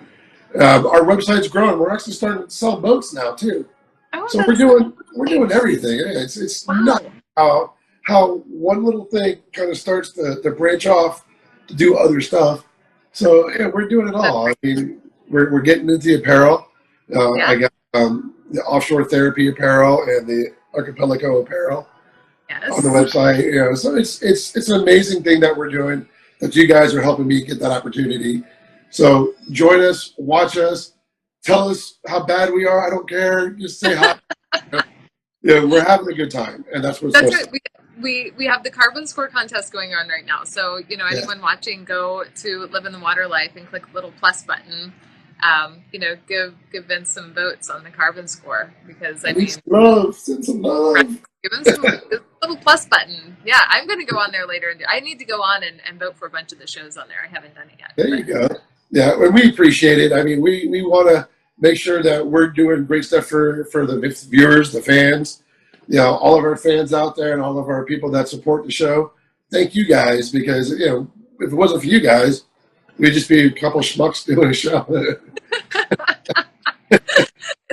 Our website's growing. We're actually starting to sell boats now too. Oh, so we're doing everything. It's not how one little thing kind of starts to branch off to do other stuff. So yeah, we're doing it all. I mean, we're getting into the apparel. I got the offshore therapy apparel and the archipelago apparel on the website. You know, so it's an amazing thing that we're doing. That you guys are helping me get that opportunity. So join us, watch us, tell us how bad we are. I don't care. Just say hi. Yeah, we're having a good time, and that's what's right. We have the Carbon Score contest going on right now. So, you know, anyone watching, go to Live in the Water Life and click the little plus button. You know, give Vince some votes on the Carbon Score because I mean, send some love. Right, give him some little plus button. Yeah, I'm going to go on there later and I need to go on and vote for a bunch of the shows on there. I haven't done it yet. There you go. Yeah, and we appreciate it. I mean, we want to make sure that we're doing great stuff for the viewers, the fans, you know, all of our fans out there and all of our people that support the show. Thank you guys, because, you know, if it wasn't for you guys, we'd just be a couple schmucks doing a show.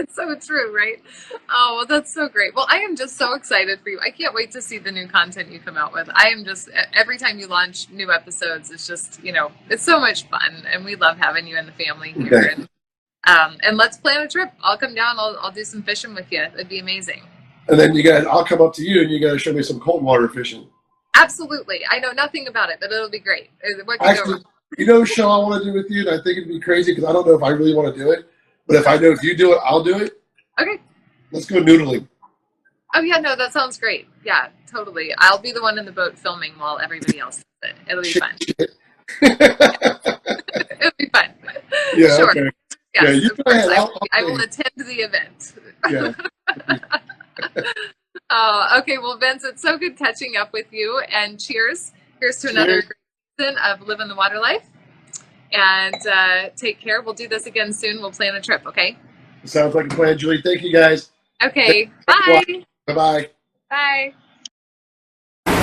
It's so true, right? Oh, well, that's so great. Well, I am just so excited for you. I can't wait to see the new content you come out with. I am just, every time you launch new episodes, it's just, it's so much fun. And we love having you and the family here. Okay. And let's plan a trip. I'll come down. I'll do some fishing with you. It'd be amazing. And then I'll come up to you and you guys show me some cold water fishing. Absolutely. I know nothing about it, but it'll be great. What can go wrong? You know, show I want to do with you, and I think it'd be crazy because I don't know if I really want to do it. But if I know if you do it, I'll do it. Okay. Let's go noodling. Oh, yeah, no, that sounds great. Yeah, totally. I'll be the one in the boat filming while everybody else does it. It'll be fun. It'll be fun. Yeah, sure. okay. Yes, yeah, you of course. ahead. I will attend the event. Yeah. Okay, well, Vince, it's so good catching up with you. And cheers. Here's to another great season of Living the Water Life. And take care. We'll do this again soon. We'll plan a trip, okay? Sounds like a plan, Julie. Thank you, guys. Okay, bye. Bye-bye. Bye.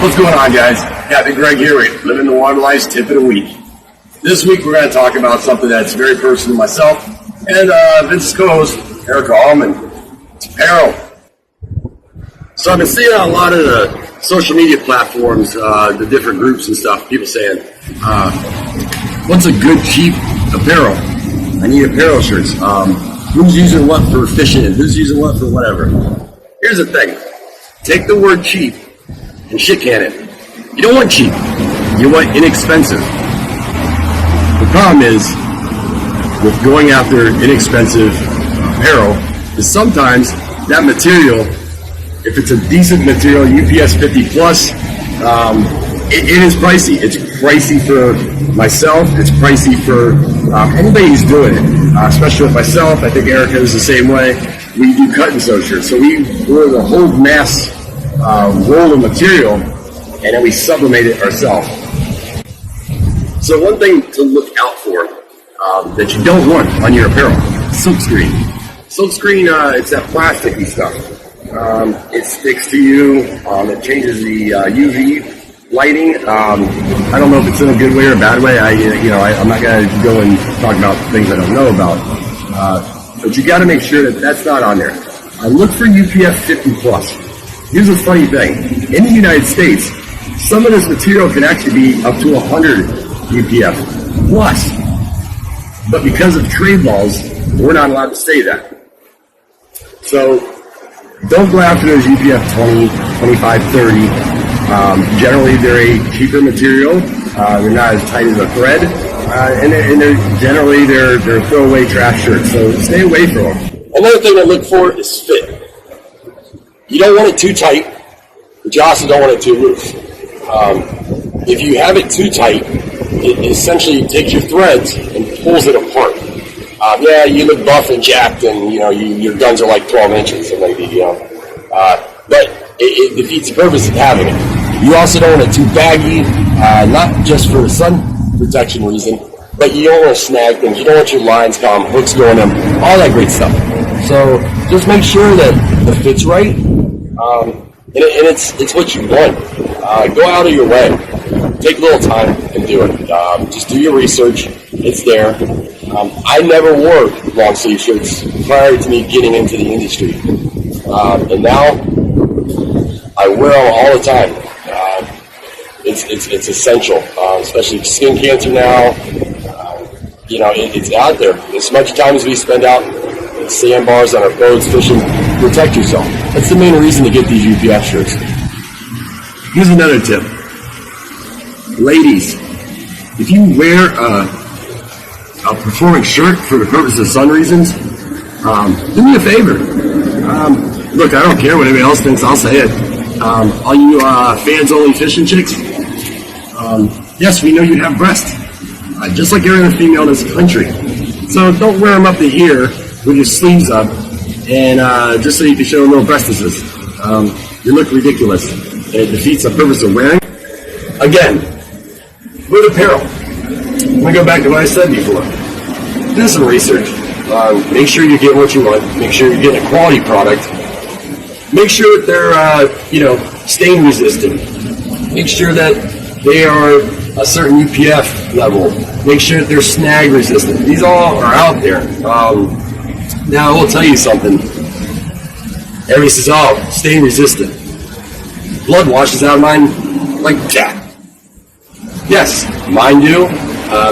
What's going on, guys? Captain Greg here with Living the Water Life's Tip of the Week. This week, we're going to talk about something that's very personal to myself and Vince's co-host, Erica Allman. It's apparel. So I've been seeing on a lot of the social media platforms, the different groups and stuff, people saying, what's a good, cheap apparel? I need apparel shirts. Who's using what for fishing and who's using what for whatever? Here's the thing. Take the word cheap and shit can it. You don't want cheap. You want inexpensive. The problem is, with going after inexpensive apparel, is sometimes that material, if it's a decent material, UPS 50 plus, it is pricey. It's pricey for myself. It's pricey for anybody who's doing it, especially with myself. I think Erica is the same way. We do cut and sew shirts. So we order the whole mass roll of material, and then we sublimate it ourselves. So one thing to look out for that you don't want on your apparel, silkscreen. Silkscreen, it's that plasticky stuff. It sticks to you. It changes the UV lighting. I don't know if it's in a good way or a bad way. I'm not going to go and talk about things I don't know about. But you got to make sure that that's not on there. Look for UPF 50 plus. Here's a funny thing. In the United States, some of this material can actually be up to 100 UPF plus. But because of trade laws, we're not allowed to say that. So don't go after those UPF 20, 25, 30. Generally, they're a cheaper material. They're not as tight as a thread. And they're throwaway trash shirts. So stay away from them. Another thing I look for is fit. You don't want it too tight, but you also don't want it too loose. If you have it too tight, it essentially takes your threads and pulls it apart. You look buff and jacked, and your guns are like 12 inches, so maybe but it defeats the purpose of having it. You also don't want it too baggy, not just for the sun protection reason, but you don't want to snag things. You don't want your lines come, hooks going in, all that great stuff. So just make sure that the fit's right, and it's what you want. Go out of your way. Take a little time and do it. Just do your research. It's there. I never wore long sleeve shirts prior to me getting into the industry, and now I wear them all the time. It's essential, especially skin cancer now. It's out there. As much time as we spend out at sandbars on our boats fishing, protect yourself. That's the main reason to get these UPF shirts. Here's another tip. Ladies, if you wear a performance shirt for the purpose of sun reasons, do me a favor. Look, I don't care what anybody else thinks. I'll say it. All you fans-only fishing chicks, yes, we know you have breasts, just like every other female in this country. So don't wear them up to here with your sleeves up, and just so you can show a little breastises. You look ridiculous, and it defeats the purpose of wearing. Again, with apparel, I'm going to go back to what I said before. Do some research. Make sure you're getting what you want. Make sure you're getting a quality product. Make sure that they're, stain resistant. Make sure that they are a certain UPF level. Make sure that they're snag resistant. These all are out there. Now, I will tell you something. Everybody says, oh, stain resistant. Blood washes out of mine like that. Yes, mine do.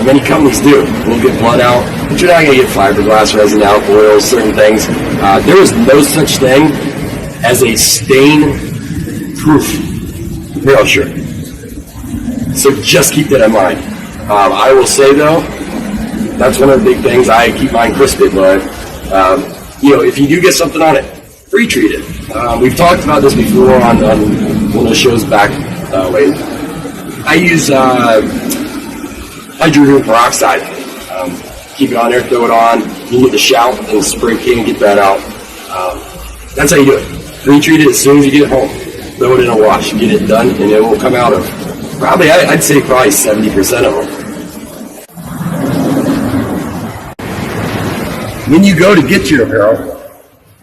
Many companies do. We'll get blood out, but you're not going to get fiberglass resin out, oils, certain things. There is no such thing as a stain-proof apparel shirt. So just keep that in mind. I will say, though, that's one of the big things. I keep mine crispy, but if you do get something on it, pre-treat it. We've talked about this before on one of the shows back way. I use hydrogen peroxide. Keep it on there, throw it on. You get the shout and the spray can, get that out. That's how you do it. Pre-treat it as soon as you get it home. Throw it in a wash, get it done, and it will come out of I'd say 70% of them. When you go to get your apparel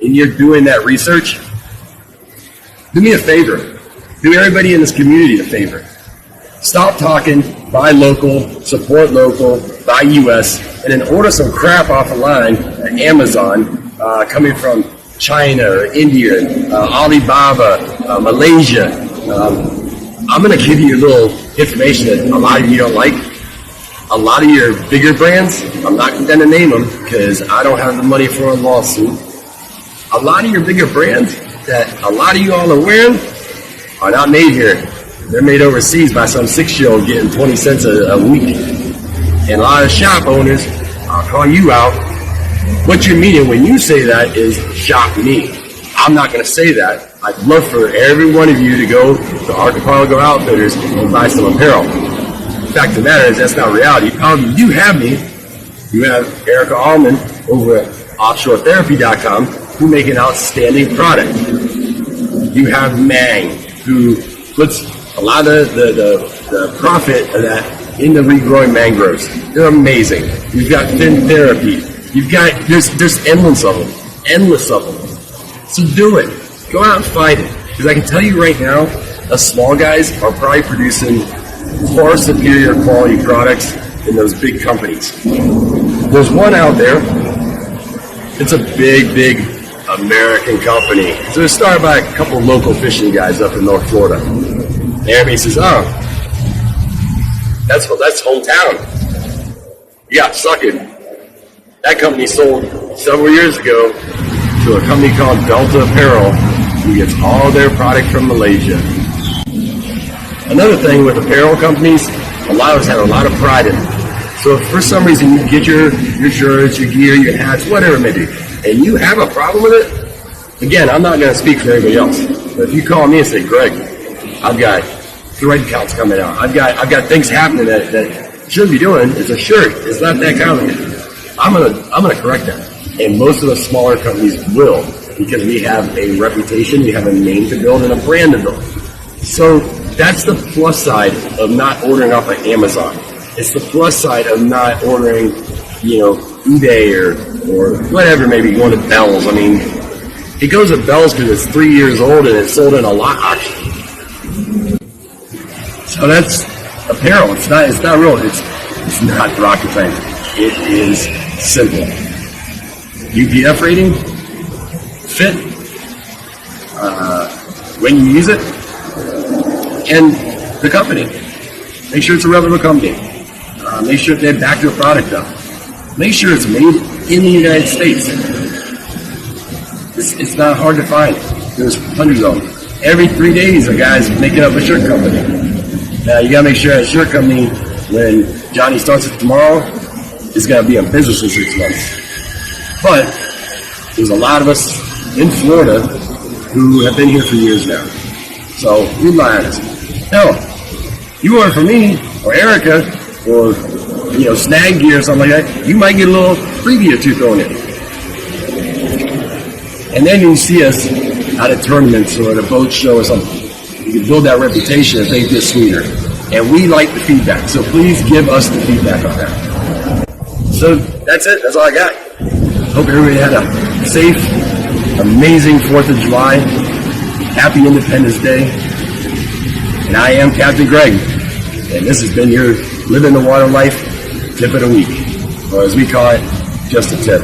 and you're doing that research, do me a favor. Do everybody in this community a favor. Stop talking, buy local, support local, buy U.S., and then order some crap off the line at Amazon coming from China or India, Alibaba, Malaysia. I'm going to give you a little information that a lot of you don't like. A lot of your bigger brands, I'm not going to name them because I don't have the money for a lawsuit. A lot of your bigger brands that a lot of you all are wearing are not made here. They're made overseas by some 6-year-old getting 20 cents a week. And a lot of shop owners, I'll call you out. What you're meaning when you say that is shop me. I'm not going to say that. I'd love for every one of you to go to Archipelago Outfitters and buy some apparel. The fact of the matter is that's not reality. You have me. You have Erica Allman over at offshoretherapy.com who make an outstanding product. You have Mang who puts a lot of the profit of that in the regrowing mangroves. They're amazing. You've got Fin Therapy. You've got there's endless of them. So do it. Go out and find it. Because I can tell you right now, the small guys are probably producing far superior quality products than those big companies. There's one out there. It's a big American company. So it's started by a couple of local fishing guys up in North Florida. And everybody says, oh, that's hometown. You got sucking. That company sold several years ago to a company called Delta Apparel, who gets all their product from Malaysia. Another thing with apparel companies, a lot of us have a lot of pride in it. So if for some reason you get your shirts, your gear, your hats, whatever it may be, and you have a problem with it, again, I'm not going to speak for everybody else. But if you call me and say, Greg, I've got thread counts coming out. I've got things happening that shouldn't be doing. It's a shirt. It's not that complicated. I'm gonna correct that. And most of the smaller companies will, because we have a reputation, we have a name to build, and a brand to build. So that's the plus side of not ordering off of Amazon. It's the plus side of not ordering, eBay or whatever, maybe going to Bell's. I mean, it goes to Bell's because it's 3 years old and it's sold in a lot auction. So that's apparel. It's not real. It's not rocket science. It is simple. UPF rating, fit, when you use it, and the company. Make sure it's a reputable company. Make sure they back your product up. Make sure it's made in the United States. It's not hard to find. There's hundreds of them. Every 3 days, a guy's making up a shirt company. Now, you gotta make sure that shirt company, when Johnny starts it tomorrow, is gonna be in business in 6 months. But there's a lot of us in Florida who have been here for years now. So rely on us. Hell, you order from me or Erica or Snag Gear or something like that, you might get a little freebie or two thrown in. And then you see us at a tournament or at a boat show or something. You can build that reputation and make this sweeter. And we like the feedback. So please give us the feedback on that. So that's it. That's all I got. Hope everybody had a safe, amazing 4th of July. Happy Independence Day. And I am Captain Greg. And this has been your Living the Water Life Tip of the Week. Or as we call it, just a tip.